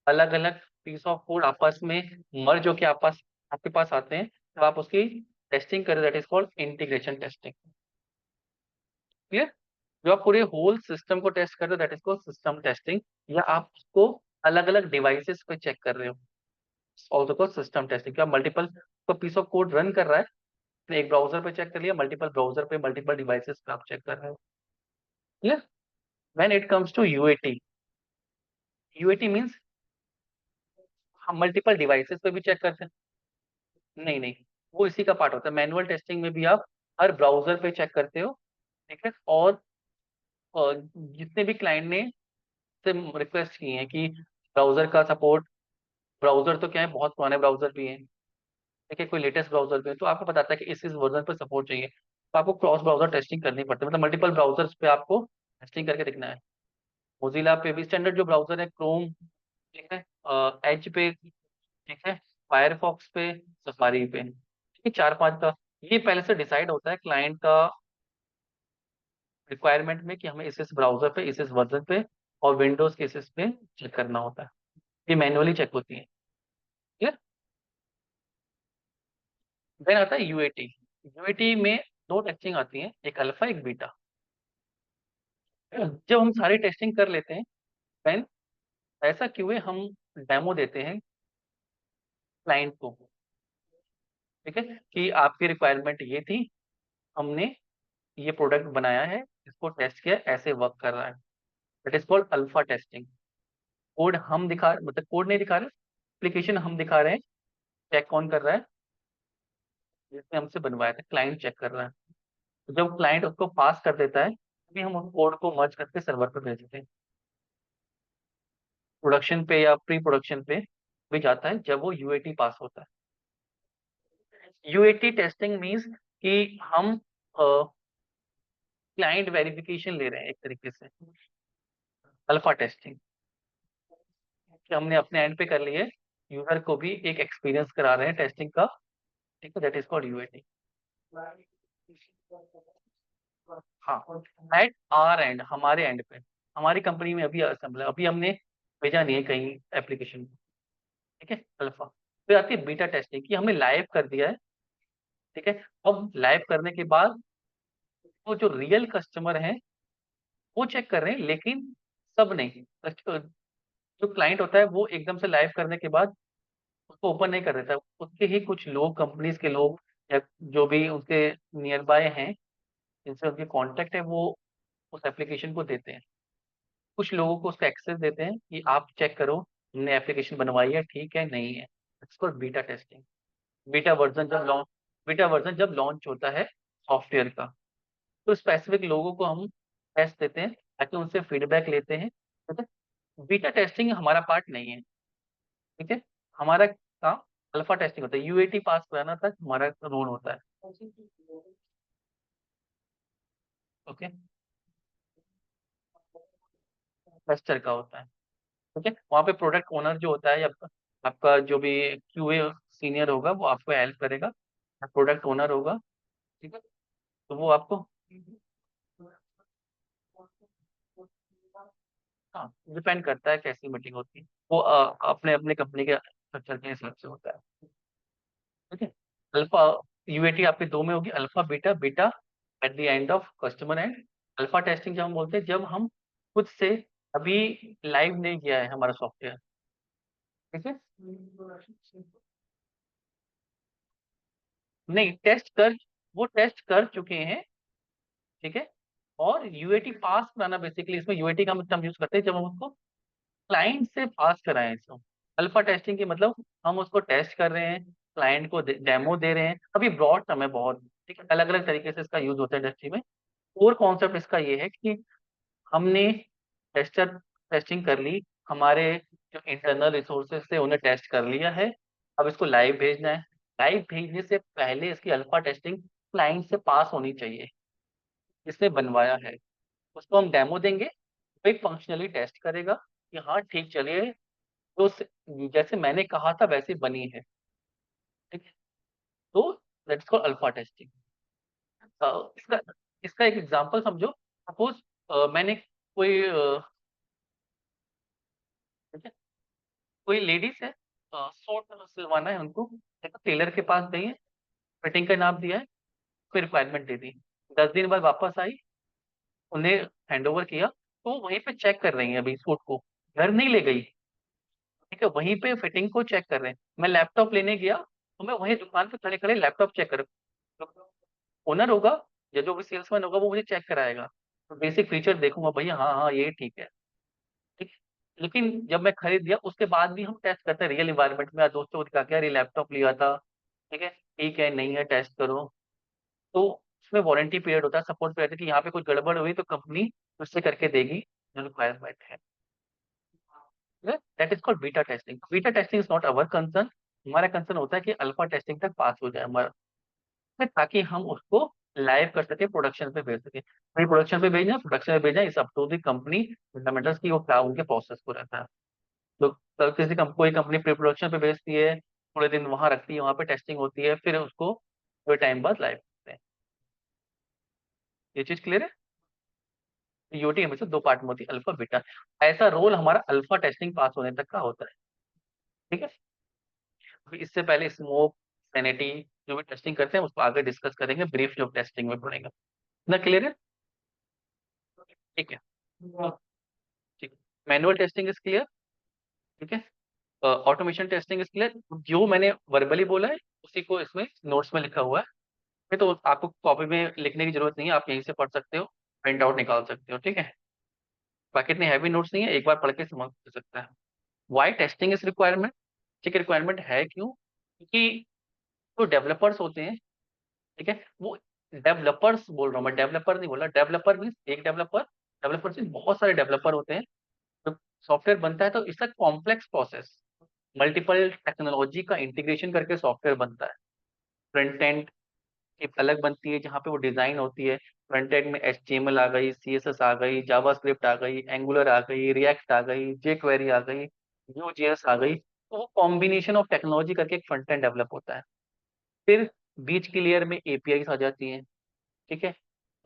अलग अलग पीस ऑफ कोड आपस में मर्ज होके आपके पास आते हैं, तो आप उसकी टेस्टिंग करें, that is called integration testing. Clear? जो आप पूरे होल सिस्टम को टेस्ट कर रहे हो, that is called system testing. या आप उसको अलग अलग डिवाइसेस पे चेक कर रहे हो, ऑल्सो कॉल्ड सिस्टम टेस्टिंग। क्या मल्टीपल तो पीस ऑफ कोड रन कर रहा है, आपने एक ब्राउजर पे चेक कर लिया, मल्टीपल ब्राउजर पे, मल्टीपल डिवाइसेस पे आप चेक कर रहे हो। Clear? When it comes to UAT, UAT means हम मल्टीपल डिवाइसेस पे भी चेक करते हैं। नहीं नहीं, वो इसी का पार्ट होता है। मैनुअल टेस्टिंग में भी आप हर ब्राउजर पे चेक करते हो। ठीक है, और जितने भी क्लाइंट ने से रिक्वेस्ट की है कि ब्राउजर का सपोर्ट, ब्राउजर तो क्या है, बहुत पुराने ब्राउजर भी हैं, ठीक है, कोई लेटेस्ट ब्राउजर भी है, तो आपको बताता है कि इस वर्जन पर सपोर्ट चाहिए, तो आपको क्रॉस ब्राउजर टेस्टिंग करनी पड़ती है, मतलब मल्टीपल ब्राउजर्स पे आपको टेस्टिंग करके दिखना है। मोजिला पे भी स्टैंडर्ड जो ब्राउजर है, क्रोम, ठीक है, एज पे, ठीक है, फायरफॉक्स पे, सफारी पे, ठीक है, 4-5 का ये पहले से डिसाइड होता है क्लाइंट का रिक्वायरमेंट में कि हमें इस ब्राउजर पे, इस वर्जन पे और विंडोज के इस पे चेक करना होता है। ये मैनुअली चेक होती है। क्लियर? देन आता है यूएटी। यूएटी में दो टेस्टिंग आती है, एक अल्फा एक बीटा। जब हम सारी टेस्टिंग कर लेते हैं, देन ऐसा क्यों है, हम डेमो देते हैं क्लाइंट को। ठीक है, कि आपकी रिक्वायरमेंट ये थी, हमने ये प्रोडक्ट बनाया है, इसको टेस्ट किया, ऐसे वर्क कर रहा है, that is called alpha testing. Code हम दिखा, मतलब कोड नहीं दिखा रहे, एप्लीकेशन हम दिखा रहे हैं, चेक कौन कर रहा है, जिसने हमसे बनवाया था, क्लाइंट चेक कर रहा है। तो जब क्लाइंट उसको पास कर देता है, तभी हम उस कोड को मर्ज करके सर्वर पर भेजते हैं, प्रोडक्शन पे या प्री प्रोडक्शन पे भी जाता है जब वो यूएटी पास होता है। यूएटी टेस्टिंग मींस कि हम क्लाइंट वेरिफिकेशन ले रहे हैं एक तरीके से। अल्फा टेस्टिंग कि हमने अपने एंड पे कर लिए, यूजर को भी एक एक्सपीरियंस करा रहे हैं टेस्टिंग का। ठीक है, दैट इज कॉल्ड यूएटी। हाँ, एट आर एंड, हमारे एंड पे, हमारी कंपनी में अभी असेंबल, अभी हमने भेजा नहीं है कहीं एप्लीकेशन। ठीक है, अल्फा। फिर आती है बीटा टेस्टिंग कि हमने लाइव कर दिया है। ठीक है, अब लाइव करने के बाद वो जो रियल कस्टमर हैं वो चेक कर रहे हैं, लेकिन सब नहीं। जो क्लाइंट होता है वो एकदम से लाइव करने के बाद उसको ओपन नहीं कर देता, उसके ही कुछ लोग, कंपनीज के लोग या जो भी उसके नियर बाय हैं, जिनसे उनके कांटेक्ट है, वो उस एप्लीकेशन को देते हैं। कुछ लोगों को उसका एक्सेस देते हैं कि आप चेक करो, हमने एप्लीकेशन बनवाई है, ठीक है नहीं है। It's called beta testing. Beta version जब लॉन्च बीटा वर्जन जब लॉन्च होता है सॉफ्टवेयर का, तो स्पेसिफिक लोगों को हम टेस्ट देते हैं, ताकि उनसे फीडबैक लेते हैं। ठीक है, बीटा टेस्टिंग हमारा पार्ट नहीं है। ठीक है, हमारा काम अल्फा टेस्टिंग होता है, यूएटी पास कराना तक हमारा रोल होता है। ओके, टेस्टर का होता है। ठीक है, वहाँ पे प्रोडक्ट ओनर जो होता है, या आपका जो भी क्यूए सीनियर होगा, वो आपको हेल्प करेगा, प्रोडक्ट ओनर होगा। ठीक है, तो वो आपको, हाँ, डिपेंड करता है कैसी मीटिंग होती है, वो अपने अपने कंपनी के स्ट्रक्चर के हिसाब से होता है। ठीक है, अल्फा यूएटी आपके दो में होगी, alpha beta. Beta at the end of customer and. Alpha testing जब हम बोलते हैं, जब हम खुद से अभी लाइव नहीं किया है हमारा सॉफ्टवेयर। ठीक है, नहीं टेस्ट कर, वो टेस्ट कर चुके हैं। ठीक है, और यूएटी पास कराना, बेसिकली इसमें यूएटी का मतलब हम यूज करते हैं जब हम उसको क्लाइंट से पास कराएं इसको। अल्फा टेस्टिंग की मतलब हम उसको टेस्ट कर रहे हैं, क्लाइंट को डेमो दे रहे हैं। अभी ब्रॉड टर्म है बहुत, ठीक है, अलग अलग तरीके से इसका यूज होता है इंडस्ट्री में। कोर कॉन्सेप्ट इसका ये है कि हमने टेस्टर टेस्टिंग कर ली, हमारे जो इंटरनल रिसोर्सेज थे उन्हें टेस्ट कर लिया है, अब इसको लाइव भेजना है। लाइव भेजने से पहले इसकी अल्फा टेस्टिंग क्लाइंट से पास होनी चाहिए, इसने बनवाया है। उसको हम डेमो देंगे, वो एक फंक्शनली टेस्ट करेगा कि हाँ ठीक चलिए, तो जैसे मैंने कहा था वैसे बनी है। ठीक है, तो दैट्स कॉल्ड अल्फा टेस्टिंग। इसका इसका एक एग्जांपल समझो। सपोज मैंने कोई ठीक है, कोई लेडीज है, सूट सिलवाना है उनको, टेलर के पास गई है, फिटिंग का नाप दिया है, फिर रिक्वायरमेंट दे दी। 10 दिन बाद वापस आई, उन्हें हैंड ओवर किया, तो वहीं पे चेक कर रही है अभी सूट को, घर नहीं ले गई। ठीक है, वहीं पे फिटिंग को चेक कर रहे हैं। मैं लैपटॉप लेने गया तो मैं वहीं दुकान पे खड़े खड़े लैपटॉप चेक कर, ओनर होगा या जो भी सेल्समैन होगा वो मुझे चेक कराएगा, तो बेसिक फीचर देखूंगा भैया, हाँ हाँ ये ठीक है। ठीक है, लेकिन जब मैं खरीद लिया उसके बाद भी हम टेस्ट करते हैं रियल इन्वायरमेंट में, दोस्तों को दिखा के यार ये लैपटॉप लिया था, ठीक है ठीक है नहीं है टेस्ट करो। तो उसमें वारंटी पीरियड होता है, सपोर्ट पीरियड है कि यहाँ पे कुछ गड़बड़ हुई तो कंपनी उससे करके देगी जो रिक्वायरमेंट है। That is called beta testing. Beta testing is not our concern, हमारा कंसर्न होता है कि अल्फा टेस्टिंग तक पास हो जाए हमारा, ताकि हम उसको लाइव कर सके, प्रोडक्शन पे भेज सके। भाई प्रोडक्शन पे भेजना, प्रोडक्शन पे भेजना, is up to the company fundamentals की, वो क्या उनके प्रोसेस को रहता है। तो किसी कोई कंपनी प्री प्रोडक्शन पे भेजती है, थोड़े दिन वहां रखती है, वहां पे टेस्टिंग होती है, फिर उसको थोड़े टाइम बाद लाइव करते हैं। ये चीज क्लियर है। यूटी हमेशा दो पार्ट में होती है, अल्फा बीटा। ऐसा रोल हमारा अल्फा टेस्टिंग पास होने तक का होता है। ठीक है, अभी इससे पहले स्मोक, सैनिटी, जो भी टेस्टिंग करते हैं उसको आगे डिस्कस करेंगे, ब्रीफ जो टेस्टिंग में पढ़ेंगे ना। क्लियर है। ठीक है, ठीक। Manual testing is clear. ठीक है, ऑटोमेशन टेस्टिंग इज क्लियर। जो मैंने वर्बली बोला है उसी को इसमें नोट्स में लिखा हुआ है, तो आपको कॉपी में लिखने की जरूरत नहीं है, आप यहीं से पढ़ सकते हो, प्रिंट आउट निकाल सकते हो। ठीक है, बाकी इतने हैवी नोट्स नहीं है, एक बार पढ़ के समझ सकता है। Why testing is requirement. ठीक है, रिक्वायरमेंट है क्यों, क्योंकि जो डेवलपर्स होते हैं, ठीक है, वो डेवलपर्स बोल रहा हूँ मैं, डेवलपर नहीं बोला। डेवलपर मीन्स एक डेवलपर, डेवलपर से बहुत सारे डेवलपर होते हैं। तो सॉफ्टवेयर बनता है तो इसका कॉम्प्लेक्स प्रोसेस, मल्टीपल टेक्नोलॉजी का इंटीग्रेशन करके सॉफ्टवेयर बनता है। फ्रंट एंड एक अलग बनती है जहाँ पे वो डिजाइन होती है, फ्रंट एंड में HTML आ गई, CSS आ गई, जावास्क्रिप्ट आ गई, एंगुलर आ गई, रिएक्ट आ गई, जेक्वेरी आ गई, Vue.js आ गई, तो वो कॉम्बिनेशन ऑफ टेक्नोलॉजी करके एक फ्रंट एंड डेवलप होता है। फिर बीच की लेयर में APIs आ जाती हैं। ठीक है,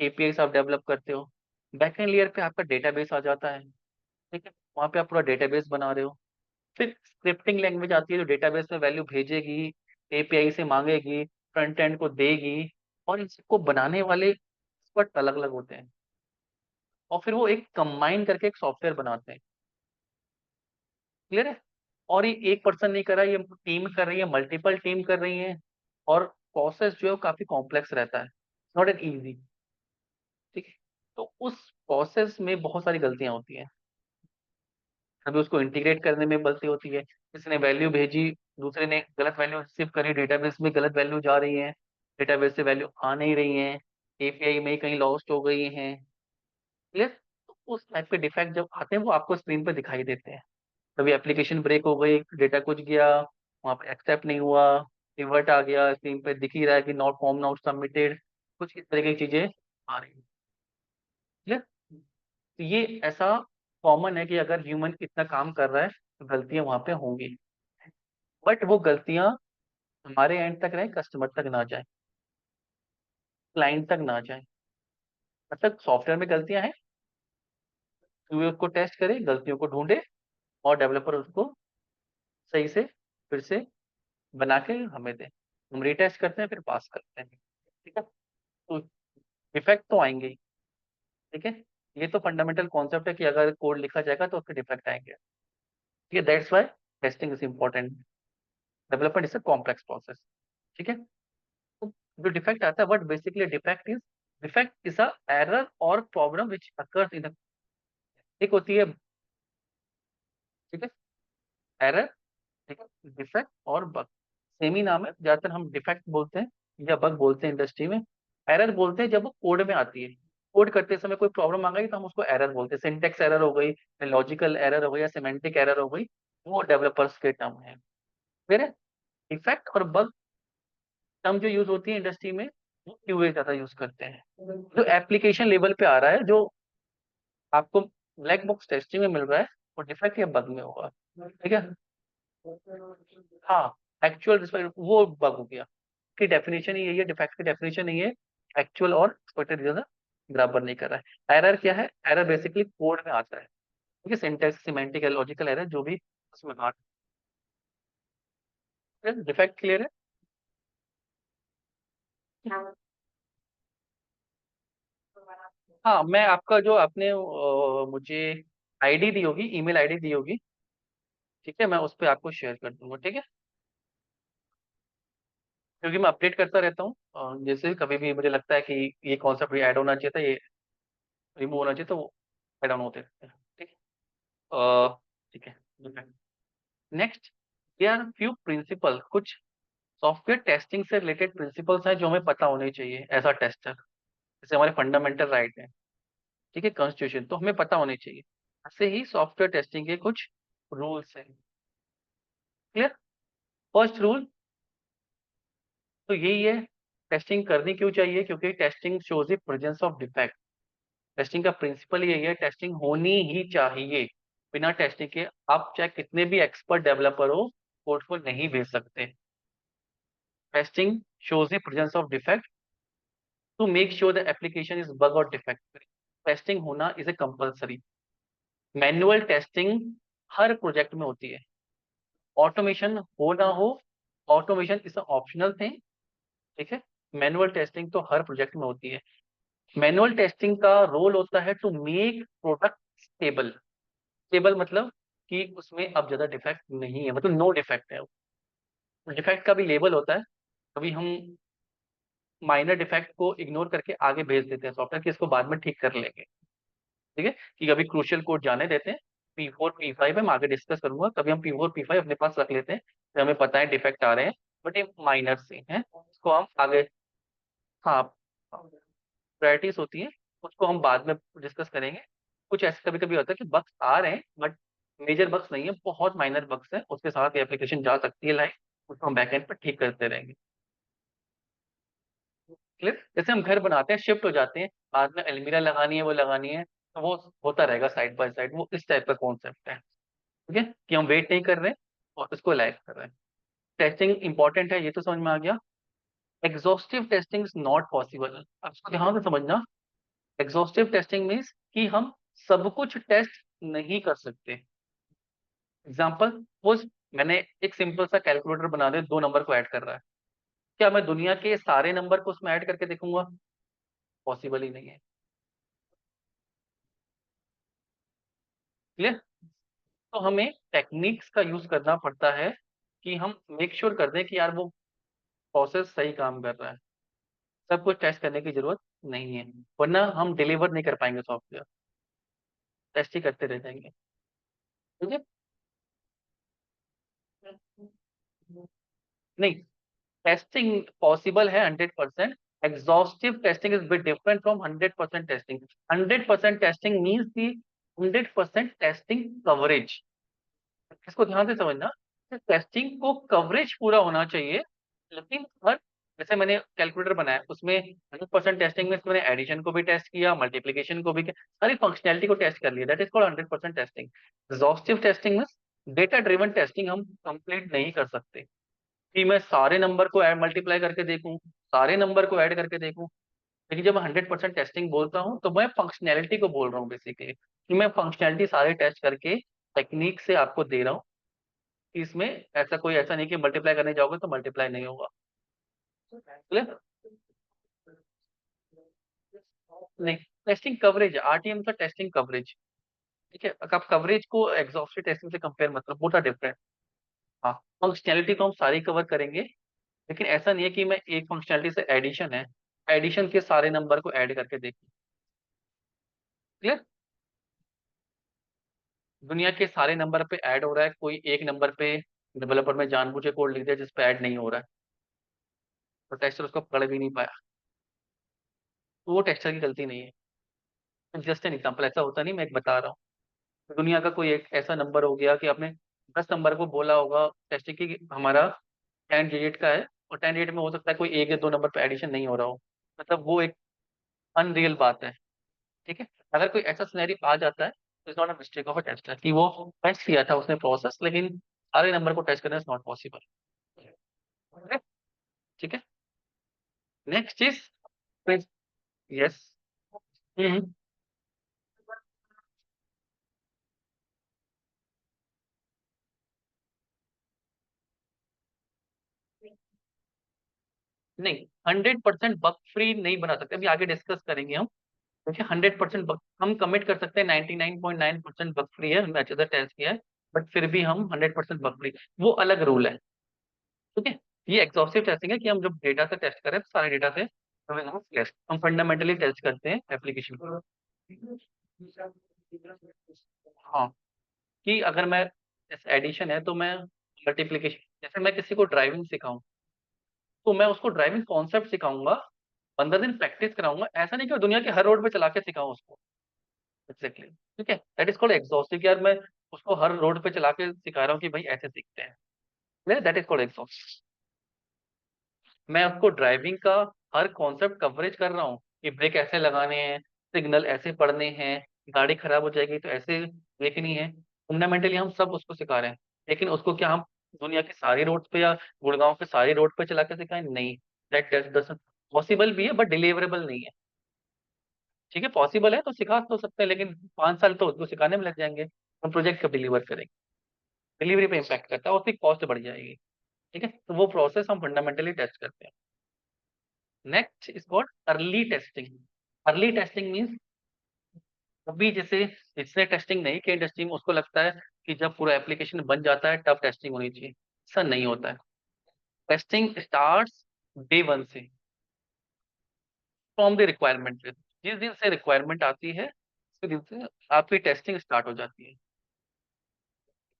APIs आप डेवलप करते हो। बैकएंड लेयर पे आपका डेटाबेस आ जाता है। ठीक है, वहाँ पे आप पूरा डेटाबेस बना रहे हो। फिर स्क्रिप्टिंग लैंग्वेज आती है जो डेटाबेस में वैल्यू भेजेगी, API से मांगेगी, फ्रंट एंड को देगी, और इन सबको बनाने वाले एक्सपर्ट अलग अलग होते हैं, और फिर वो एक कंबाइन करके एक सॉफ्टवेयर बनाते हैं। क्लियर है। और ये एक पर्सन नहीं कर रहा है, ये टीम कर रही है, मल्टीपल टीम कर रही है, और प्रोसेस जो है वो काफी कॉम्प्लेक्स रहता है, नॉट एन ईजी। ठीक है, तो उस प्रोसेस में बहुत सारी गलतियां होती हैं। कभी उसको इंटीग्रेट करने में गलती होती है, किसी ने वैल्यू भेजी, दूसरे ने गलत वैल्यू रिसीव करी, डेटाबेस में गलत वैल्यू जा रही है, डेटाबेस से वैल्यू आ नहीं रही है, API में कहीं लॉस्ट हो गई हैं। क्लियर। तो उस टाइप के डिफेक्ट जब आते हैं वो आपको स्क्रीन पे दिखाई देते हैं। कभी एप्लीकेशन ब्रेक हो गई, डेटा कुछ गया, वहाँ पे एक्सेप्ट नहीं हुआ, रिवर्ट आ गया, स्क्रीन पे दिख ही रहा है कि नॉट फॉर्म नॉट सबमिटेड, कुछ इस तरह की चीजें आ रही है। तो ये ऐसा कॉमन है कि अगर ह्यूमन इतना काम कर रहा है तो गलतियां वहां पे होंगी, बट वो गलतियां हमारे एंड तक रहे, कस्टमर तक ना जाए, क्लाइंट तक ना जाए। मतलब सॉफ्टवेयर में गलतियां हैं, QA उसको टेस्ट करे, गलतियों को ढूंढे, और डेवलपर उसको सही से फिर से बना के हमें दे, हम रीटेस्ट करते हैं, फिर पास करते हैं। ठीक है, तो इफेक्ट तो आएंगे ही। ठीक है, ये तो फंडामेंटल कॉन्सेप्ट है कि अगर कोड लिखा जाएगा तो उसके डिफेक्ट आएंगे। ठीक है, that's why testing is important. Development is a complex process. ठीक है। तो जो डिफेक्ट आता है, what basically defect is a error और प्रॉब्लम विच अकर्स इन। एक होती है, ठीक है, एरर, ठीक है, डिफेक्ट और बग, सेम ही नाम है। ज्यादातर हम डिफेक्ट बोलते हैं या बग बोलते हैं इंडस्ट्री में। एरर बोलते हैं जब वो कोड में आती है। कोड करते समय कोई प्रॉब्लम आ गई तो हम उसको एरर बोलते हैं। सिंटेक्स एरर हो गई, लॉजिकल एरर हो गई, या सिमेंटिक एरर हो गई, वो डेवलपर्स के टर्म है। फिर डिफेक्ट और बग टर्म जो यूज होती है इंडस्ट्री में, वो क्यूए ज्यादा यूज करते हैं। जो एप्लीकेशन लेवल पे आ रहा है, जो आपको ब्लैक बॉक्स टेस्टिंग में मिल रहा है, वो डिफेक्ट या बग में होगा। ठीक है। हाँ, एक्चुअल रिस्पेक्ट वो बग हो गया। की डेफिनेशन ही यही है, डिफेक्ट की डेफिनेशन ही है, एक्चुअल और एक्सपेक्टेड रिजल्ट बराबर नहीं कर रहा है। एरर क्या है? एरर बेसिकली कोड में आता है। ठीक है, सिंटैक्स, सिमेंटिक, लॉजिकल एरर जो भी उसमें आता है। डिफेक्ट क्लियर है? हाँ, मैं आपका जो आपने मुझे आईडी दी होगी, ईमेल आईडी दी होगी, ठीक है, मैं उस पर आपको शेयर कर दूंगा। ठीक है, क्योंकि मैं अपडेट करता रहता हूँ। जैसे कभी भी मुझे लगता है कि ये कॉन्सेप्ट ऐड होना चाहिए था, ये रिमूव होना चाहिए, तो वो ऐड ऑन होते रहते हैं। ठीक है। ठीक है। Next, there are few principle, कुछ सॉफ्टवेयर टेस्टिंग से रिलेटेड प्रिंसिपल्स हैं जो हमें पता होने चाहिए एज अ टेस्टर। जैसे हमारे फंडामेंटल राइट है, ठीक है, कॉन्स्टिट्यूशन, तो हमें पता होने चाहिए। ऐसे ही सॉफ्टवेयर टेस्टिंग के कुछ रूल्स हैं। क्लियर? फर्स्ट रूल तो यही है, टेस्टिंग करनी क्यों चाहिए? क्योंकि testing shows the presence of defect. Testing का प्रिंसिपल यही है, टेस्टिंग होनी ही चाहिए। बिना टेस्टिंग के आप चाहे कितने भी एक्सपर्ट डेवलपर हो, कोड को नहीं भेज सकते। Testing shows the presence of defect to make sure the application is bug or defect free. Testing होना is a compulsory. Manual testing हर प्रोजेक्ट में होती है। ऑटोमेशन हो ना हो, ऑटोमेशन इज ऑप्शनल थिंग। ठीक है, मैनुअल टेस्टिंग तो हर प्रोजेक्ट में होती है। मैनुअल टेस्टिंग का रोल होता है to make product stable. Stable मतलब कि उसमें अब ज्यादा डिफेक्ट नहीं है, मतलब नो डिफेक्ट है। डिफेक्ट का भी लेवल होता है। कभी हम माइनर डिफेक्ट को इग्नोर करके आगे भेज देते हैं सॉफ्टवेयर कि इसको बाद में ठीक कर लेंगे। ठीक है, कि कभी क्रूशियल कोड जाने देते हैं। P4 P5 है, मैं आगे डिस्कस करूंगा। कभी हम P4 P5 अपने पास रख लेते हैं तो हमें पता है डिफेक्ट आ रहे हैं, बट ये माइनर से हैं, उसको हम आगे, हाँ, प्रायोरिटीज होती है, उसको हम बाद में डिस्कस करेंगे। कुछ ऐसे कभी कभी होता है कि बग्स आ रहे हैं बट मेजर बग्स नहीं है, बहुत माइनर बग्स है, उसके साथ एप्लीकेशन जा सकती है लाइक, उसको हम बैकएंड पर ठीक करते रहेंगे। क्लियर? जैसे हम घर बनाते हैं, शिफ्ट हो जाते हैं, बाद में अलमीरा लगानी है, वो लगानी है, तो वो होता रहेगा साइड बाय साइड, वो इस टाइप का कॉन्सेप्ट है। ठीक है, कि हम वेट नहीं कर रहे और उसको लाइक कर रहे हैं। टेस्टिंग इंपॉर्टेंट है, ये तो समझ में आ गया। Exhaustive testing is not possible. अब इसको ध्यान से समझना। एग्जॉस्टिव टेस्टिंग मीन्स कि हम सब कुछ टेस्ट नहीं कर सकते। एग्जाम्पल, सपोज मैंने एक सिंपल सा कैलकुलेटर बना दिया, दो नंबर को ऐड कर रहा है। क्या मैं दुनिया के सारे नंबर को उसमें ऐड करके देखूंगा? पॉसिबल ही नहीं है। क्लियर? तो हमें टेक्निक्स का यूज करना पड़ता है कि हम मेक श्योर कर दें कि यार वो प्रोसेस सही काम कर रहा है। सब कुछ टेस्ट करने की जरूरत नहीं है, वरना हम डिलीवर नहीं कर पाएंगे सॉफ्टवेयर। टेस्ट ही करते रह जाएंगे। ठीक है। नहीं, टेस्टिंग पॉसिबल है 100%। Exhaustive testing is bit different from 100% testing. 100% testing means की 100% टेस्टिंग कवरेज। इसको ध्यान से समझना, टेस्टिंग को कवरेज पूरा होना चाहिए। लेकिन हर, जैसे मैंने कैलकुलेटर बनाया, उसमें 100% टेस्टिंग में मैंने एडिशन को भी टेस्ट किया, मल्टीप्लिकेशन को भी किया, सारी फंक्शनैलिटी को टेस्ट कर लिया, that is called 100% testing. Exhaustive testing में डेटा ड्रिवन टेस्टिंग हम कंप्लीट नहीं कर सकते कि मैं सारे नंबर को ऐड मल्टीप्लाई करके देखूं, सारे नंबर को ऐड करके देखूं। लेकिन जब मैं 100% टेस्टिंग बोलता हूँ तो मैं फंक्शनैलिटी को बोल रहा हूँ बेसिकली, कि मैं फंक्शनैलिटी सारे टेस्ट करके टेक्निक से आपको दे रहा हूँ कि इसमें ऐसा कोई ऐसा नहीं कि मल्टीप्लाई करने जाओगे तो मल्टीप्लाई नहीं होगा। क्लियर? नहीं, टेस्टिंग कवरेज, आरटीएम का टेस्टिंग कवरेज। ठीक है, अगर आप कवरेज को एग्जॉस्टिव टेस्टिंग से कंपेयर मतलब बोथ आर डिफरेंट। हाँ, फंक्शनैलिटी तो हम सारी कवर करेंगे, लेकिन ऐसा नहीं है कि मैं एक फंक्शनैलिटी से एडिशन है, एडिशन के सारे नंबर को ऐड करके देखूं। क्लियर? दुनिया के सारे नंबर पे ऐड हो रहा है, कोई एक नंबर पे डेवलपर ने जानबूझ के कोड लिख दिया जिस पे ऐड नहीं हो रहा है, तो टेस्टर उसको पकड़ भी नहीं पाया, तो वो टेस्टर की गलती नहीं है। जस्ट एन एग्जाम्पल, ऐसा होता नहीं, मैं एक बता रहा हूँ। दुनिया का कोई एक ऐसा नंबर हो गया कि आपने 10 नंबर को बोला होगा टेस्टिंग की हमारा 10 डिजिट का है, और 10 डिजिट में हो सकता है कोई एक या दो नंबर पे एडिशन नहीं हो रहा हो, मतलब वो एक अनरियल बात है। ठीक है, अगर कोई ऐसा सिनेरियो आ जाता है तो it's not a mistake of a tester कि वो टेस्ट किया था उसने प्रोसेस, लेकिन सारे नंबर को टेस्ट करना इज नॉट पॉसिबल। ठीक है, नेक्स्ट इज, यस। हम्म। नहीं, 100% बग फ्री नहीं बना सकते, अभी आगे डिस्कस करेंगे हम। देखिए, 100% बग हम कमिट कर सकते हैं, 99.9% बग फ्री है, हमने अच्छे से टेस्ट किया है, बट फिर भी हम 100% बग फ्री, वो अलग रूल है। ठीक है, ये एग्जॉस्टिव टेस्टिंग है कि हम जब डेटा से टेस्ट करें तो सारे डेटा से हमें टेस्ट, हम फंडामेंटली टेस्ट करते हैं एप्लीकेशन को। हाँ, कि अगर मैं एडिशन है तो मैं मल्टीप्लीकेशन, जैसे मैं किसी को ड्राइविंग सिखाऊं तो मैं उसको ड्राइविंग कॉन्सेप्ट सिखाऊंगा, 15 दिन प्रैक्टिस कराऊंगा, ऐसा नहीं कि दुनिया के हर रोड पे चला के सिखाऊं उसको। एग्जैक्टली, ठीक है, दैट इज कॉल्ड एग्जॉस्टिव, कि यार मैं उसको हर रोड पे चला के सिखा रहा हूँ कि भाई ऐसे सीखते हैं, दैट इज कॉल्ड एग्जॉस्ट। मैं उसको ड्राइविंग का हर कॉन्सेप्ट कवरेज कर रहा हूँ कि ब्रेक ऐसे लगाने हैं, सिग्नल ऐसे पढ़ने हैं, गाड़ी खराब हो जाएगी तो ऐसे देखनी है, फंडामेंटली हम सब उसको सिखा रहे हैं। लेकिन उसको क्या हम दुनिया की सारी रोड पे या गुड़गांव के सारी रोड पे चला के सिखाएं? नहीं, दैट पॉसिबल भी है बट डिलीवरेबल नहीं है। ठीक है, पॉसिबल है तो सिखा तो सकते हैं, लेकिन 5 साल तो उसको सिखाने में लग जाएंगे, हम प्रोजेक्ट कब डिलीवर करेंगे? डिलीवरी पे इम्पैक्ट करता है और उसकी कॉस्ट बढ़ जाएगी। ठीक है, तो वो प्रोसेस हम फंडामेंटली टेस्ट करते हैं। Next is called early testing. Early testing means अभी जैसे इसने टेस्टिंग नहीं की इंडस्ट्री में, उसको लगता है कि जब पूरा एप्लीकेशन बन जाता है तब टेस्टिंग होनी चाहिए। ऐसा नहीं होता है, टेस्टिंग स्टार्ट्स डे 1 से, फ्रॉम द रिक्वायरमेंट। जिस दिन से रिक्वायरमेंट आती है उस दिन से आपकी टेस्टिंग स्टार्ट हो जाती है।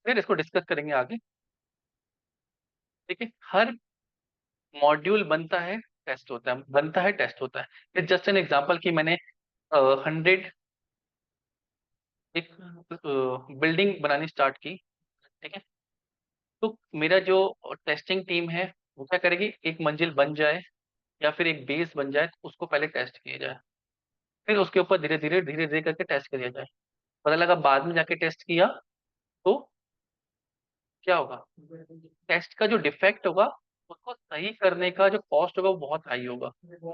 फिर इसको डिस्कस करेंगे आगे। देखिए, हर मॉड्यूल बनता है, टेस्ट होता है, बनता है, टेस्ट होता है। जस्ट एन एग्जांपल कि मैंने 100 एक बिल्डिंग बनानी स्टार्ट की। ठीक है, तो मेरा जो टेस्टिंग टीम है वो क्या करेगी, एक मंजिल बन जाए या फिर एक बेस बन जाए तो उसको पहले टेस्ट किया जाए, फिर उसके ऊपर धीरे धीरे करके टेस्ट किया जाए। पता लगा बाद में जाके टेस्ट किया तो क्या होगा, टेस्ट का जो डिफेक्ट होगा उसको सही करने का जो कॉस्ट होगा वो बहुत हाई होगा,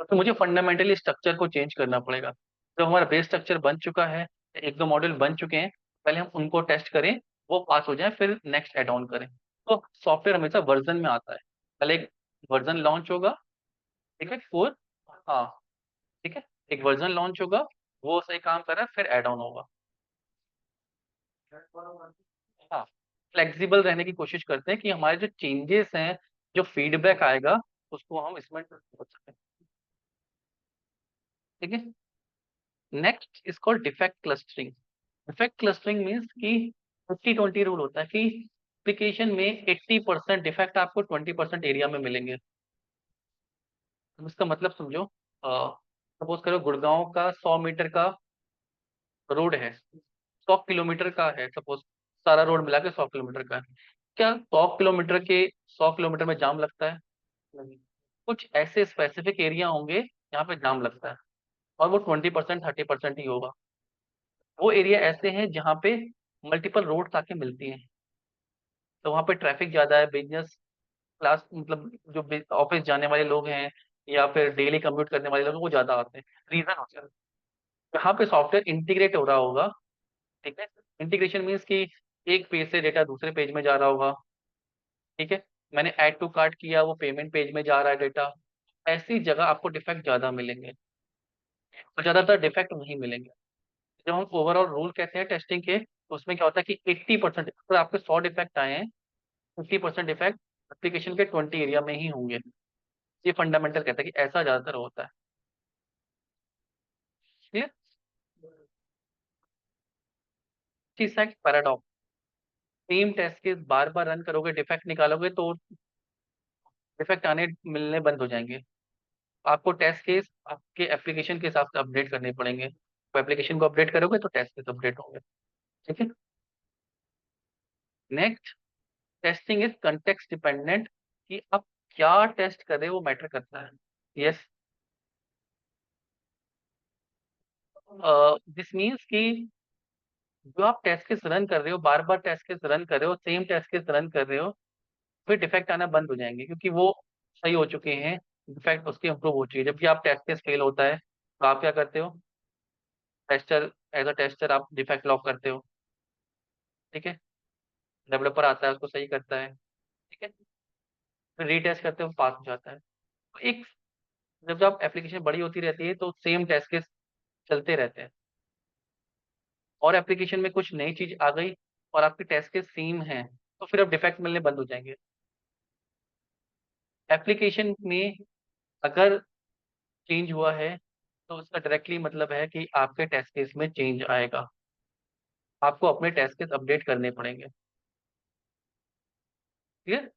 तो मुझे फंडामेंटली स्ट्रक्चर को चेंज करना पड़ेगा। जब हमारा बेस स्ट्रक्चर बन चुका है, एक दो मॉड्यूल बन चुके हैं, पहले हम उनको टेस्ट करें, वो पास हो जाए, फिर नेक्स्ट एड ऑन करें। तो सॉफ्टवेयर हमेशा वर्जन में आता है, पहले एक वर्जन लॉन्च होगा। ठीक है, फोर, हाँ, ठीक है, एक वर्जन लॉन्च होगा, वो सही काम कर रहा है, फिर एड ऑन होगा। हाँ, फ्लेक्सिबल रहने की कोशिश करते हैं कि हमारे जो चेंजेस हैं, जो फीडबैक आएगा उसको हम इसमें कर सकें। ठीक है, next is called defect clustering. Defect clustering means कि 50-20 रूल होता है कि एप्लीकेशन में 80% डिफेक्ट आपको 20% एरिया में मिलेंगे। अब इसका मतलब समझो, सपोज करो गुड़गांव का 100 मीटर का रोड है, 100 किलोमीटर का है सपोज, सारा रोड मिला के 100 किलोमीटर का है। क्या 100 किलोमीटर के 100 किलोमीटर में जाम लगता है? नहीं। कुछ ऐसे स्पेसिफिक एरिया होंगे जहाँ पे जाम लगता है, और वो 20% 30% ही होगा। वो एरिया ऐसे हैं जहाँ पे मल्टीपल रोड्स आके मिलती हैं, तो वहाँ पे ट्रैफिक ज्यादा है, बिजनेस क्लास मतलब जो ऑफिस जाने वाले लोग हैं या फिर डेली कम्यूट करने वाले लोग हैं, वो ज्यादा आते हैं, रीजन होता है। यहाँ पे सॉफ्टवेयर इंटीग्रेट हो रहा होगा। ठीक है, इंटीग्रेशन मीन्स कि एक पेज से डेटा दूसरे पेज में जा रहा होगा। ठीक है, मैंने ऐड टू कार्ट किया, वो पेमेंट पेज में जा रहा है डेटा, ऐसी जगह आपको डिफेक्ट ज्यादा मिलेंगे। और ज्यादातर डिफेक्ट वहीं मिलेंगे। जब हम ओवरऑल रूल कहते हैं टेस्टिंग के, तो उसमें क्या होता है कि 80%, अगर आपके 100 डिफेक्ट आए हैं, 50% डिफेक्ट एप्लीकेशन के 20 एरिया में ही होंगे। ये फंडामेंटल कहता है कि ऐसा ज्यादातर होता है। Clear? Set paradox, same test case बार बार रन करोगे, डिफेक्ट निकालोगे तो डिफेक्ट आने मिलने बंद हो जाएंगे। आपको टेस्ट केस आपके एप्लीकेशन के हिसाब से अपडेट करने पड़ेंगे, तो एप्लीकेशन को अपडेट करोगे तो टेस्ट केस अपडेट होंगे। ठीक है। Next, testing is context dependent, कि आप क्या टेस्ट कर रहे हो वो मैटर करता है। यस, दिस मीन्स कि जो आप टेस्ट केस रन कर रहे हो, बार बार टेस्ट केस रन कर रहे हो, सेम टेस्ट केस रन कर रहे हो, फिर डिफेक्ट आना बंद हो जाएंगे, क्योंकि वो सही हो चुके हैं, डिफेक्ट उसके इंप्रूव हो चुकी है। जबकि आप टेस्ट केस फेल होता है तो आप क्या करते हो, टेस्टर, एज अ टेस्टर आप डिफेक्ट लॉक करते हो। ठीक है। डेवलपर आता है, उसको सही करता है। ठीक है। फिर रीटेस्ट करते हो, पास हो जाता है। तो एक, जब जब एप्लीकेशन बड़ी होती रहती है तो सेम टेस्ट केस चलते रहते हैं। और एप्लीकेशन में कुछ नई चीज आ गई और आपके टेस्ट केस सेम है, तो फिर अब डिफेक्ट मिलने बंद हो जाएंगे। एप्लीकेशन में अगर चेंज हुआ है तो उसका डायरेक्टली मतलब है कि आपके टेस्ट केस में चेंज आएगा। आपको अपने टेस्ट केस अपडेट करने पड़ेंगे। ठीक है।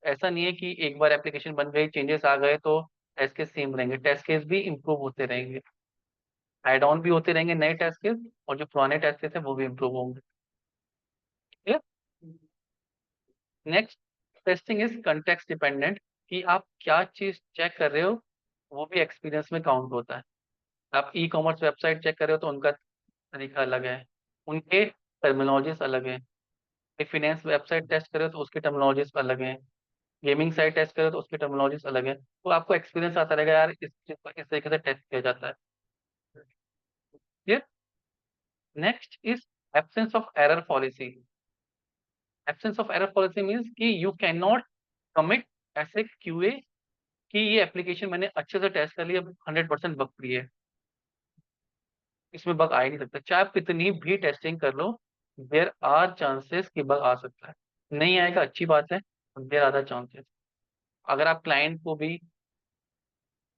ऐसा नहीं है कि एक बार एप्लीकेशन बन गई, चेंजेस आ गए तो टेस्ट केस सेम रहेंगे, टेस्ट केस भी इम्प्रूव होते रहेंगे, ऐड ऑन भी होते रहेंगे नए टेस्ट केस, और जो पुराने टेस्ट केस है वो भी इम्प्रूव होंगे। ठीक है। Next, testing is context dependent, कि आप क्या चीज चेक कर रहे हो वो भी एक्सपीरियंस में काउंट होता है। आप ई कॉमर्स वेबसाइट चेक कर रहे हो तो उनका तरीका अलग है, उनके टर्मिनोलॉजीज अलग है। एक फिनेंस वेबसाइट टेस्ट करे तो उसकी टर्मिनोलॉजीज अलग है, गेमिंग साइट टेस्ट करे तो उसकी टर्मिनोलॉजीज अलग है, तो आपको एक्सपीरियंस आता रहेगा यार इस चीज को इस तरीके से टेस्ट किया जाता है। Next is absence of error policy. Absence of error policy means कि यू कैन नॉट कमिट ऐसे क्यूए कि ये एप्लीकेशन मैंने अच्छे से टेस्ट कर लिया, 100% बग फ्री है, इसमें बग आ ही नहीं सकता, चाहे आप कितनी भी टेस्टिंग कर लो, देयर आर चांसेस कि बग आ सकता है। नहीं आएगा अच्छी बात है, देयर आर द चांसेस। अगर आप क्लाइंट को भी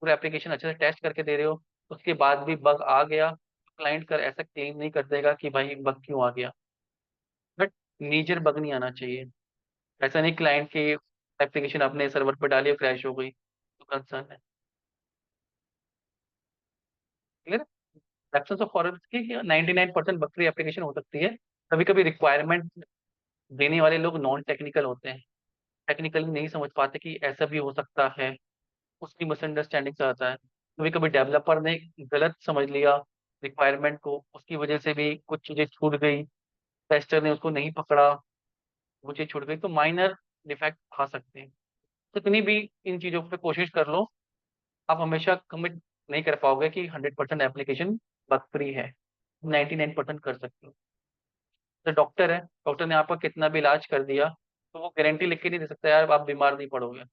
पूरा एप्लीकेशन अच्छे से टेस्ट करके दे रहे हो, उसके बाद भी बग आ गया, क्लाइंट कर ऐसा क्लेम नहीं कर देगा कि भाई बग क्यों आ गया, बट मेजर बग नहीं आना चाहिए। ऐसा नहीं क्लाइंट की एप्लीकेशन अपने सर्वर पर डाली और क्रैश हो गई तो कंसर्न है। क्लियर? एब्सेंस ऑफ फॉरेस्ट की 99% बग फ्री एप्लीकेशन हो सकती है। कभी कभी रिक्वायरमेंट देने वाले लोग नॉन टेक्निकल होते हैं, टेक्निकली नहीं समझ पाते कि ऐसा भी हो सकता है, उसकी मिसअंडरस्टैंडिंग से आता है। कभी कभी डेवलपर ने गलत समझ लिया रिक्वायरमेंट को, उसकी वजह से भी कुछ चीजें छूट गई, टेस्टर ने उसको नहीं पकड़ा, वो चीज छूट गई, तो माइनर डिफेक्ट आ सकते हैं। जितनी भी इन चीजों पे कोशिश कर लो, आप हमेशा कमिट नहीं कर पाओगे कि 100% एप्लीकेशन बग फ्री है। 99% कर सकते हो। तो डॉक्टर है, डॉक्टर ने आपका कितना भी इलाज कर दिया, तो वो गारंटी लिख के नहीं दे सकता यार आप बीमार नहीं पड़ोगे।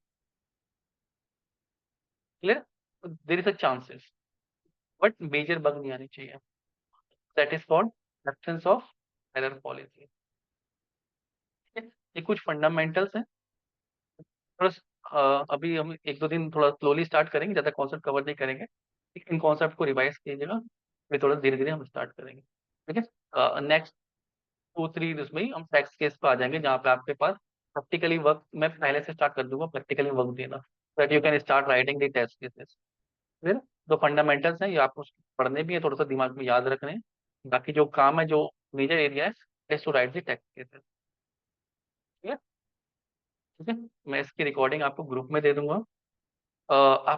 Clear? There is a chances, but major bug नहीं आनी चाहिए। That is called absence of error policy. ये कुछ फंडामेंटल्स हैं। थोड़ा अभी हम एक दो दिन थोड़ा स्लोली स्टार्ट करेंगे, ज़्यादा कॉन्सेप्ट कवर नहीं करेंगे। ठीक, इन कॉन्सेप्ट को रिवाइज कीजिएगा, फिर थोड़ा धीरे धीरे हम स्टार्ट करेंगे। ठीक है। नेक्स्ट 2-3 उसमें ही हम टैक्स केस पे आ जाएंगे, जहाँ पे आपके पास प्रैक्टिकली वर्क, मैं पहले से स्टार्ट कर दूंगा प्रैक्टिकली वर्क देना, that you can start writing the test cases. फिर जो फंडामेंटल्स हैं ये आपको पढ़ने भी है, थोड़ा सा दिमाग में याद रखने हैं। बाकी जो काम है, जो मेजर एरिया है, is to write the text cases. ठीक है। ठीक है। मैं इसकी रिकॉर्डिंग आपको ग्रुप में दे दूंगा। आप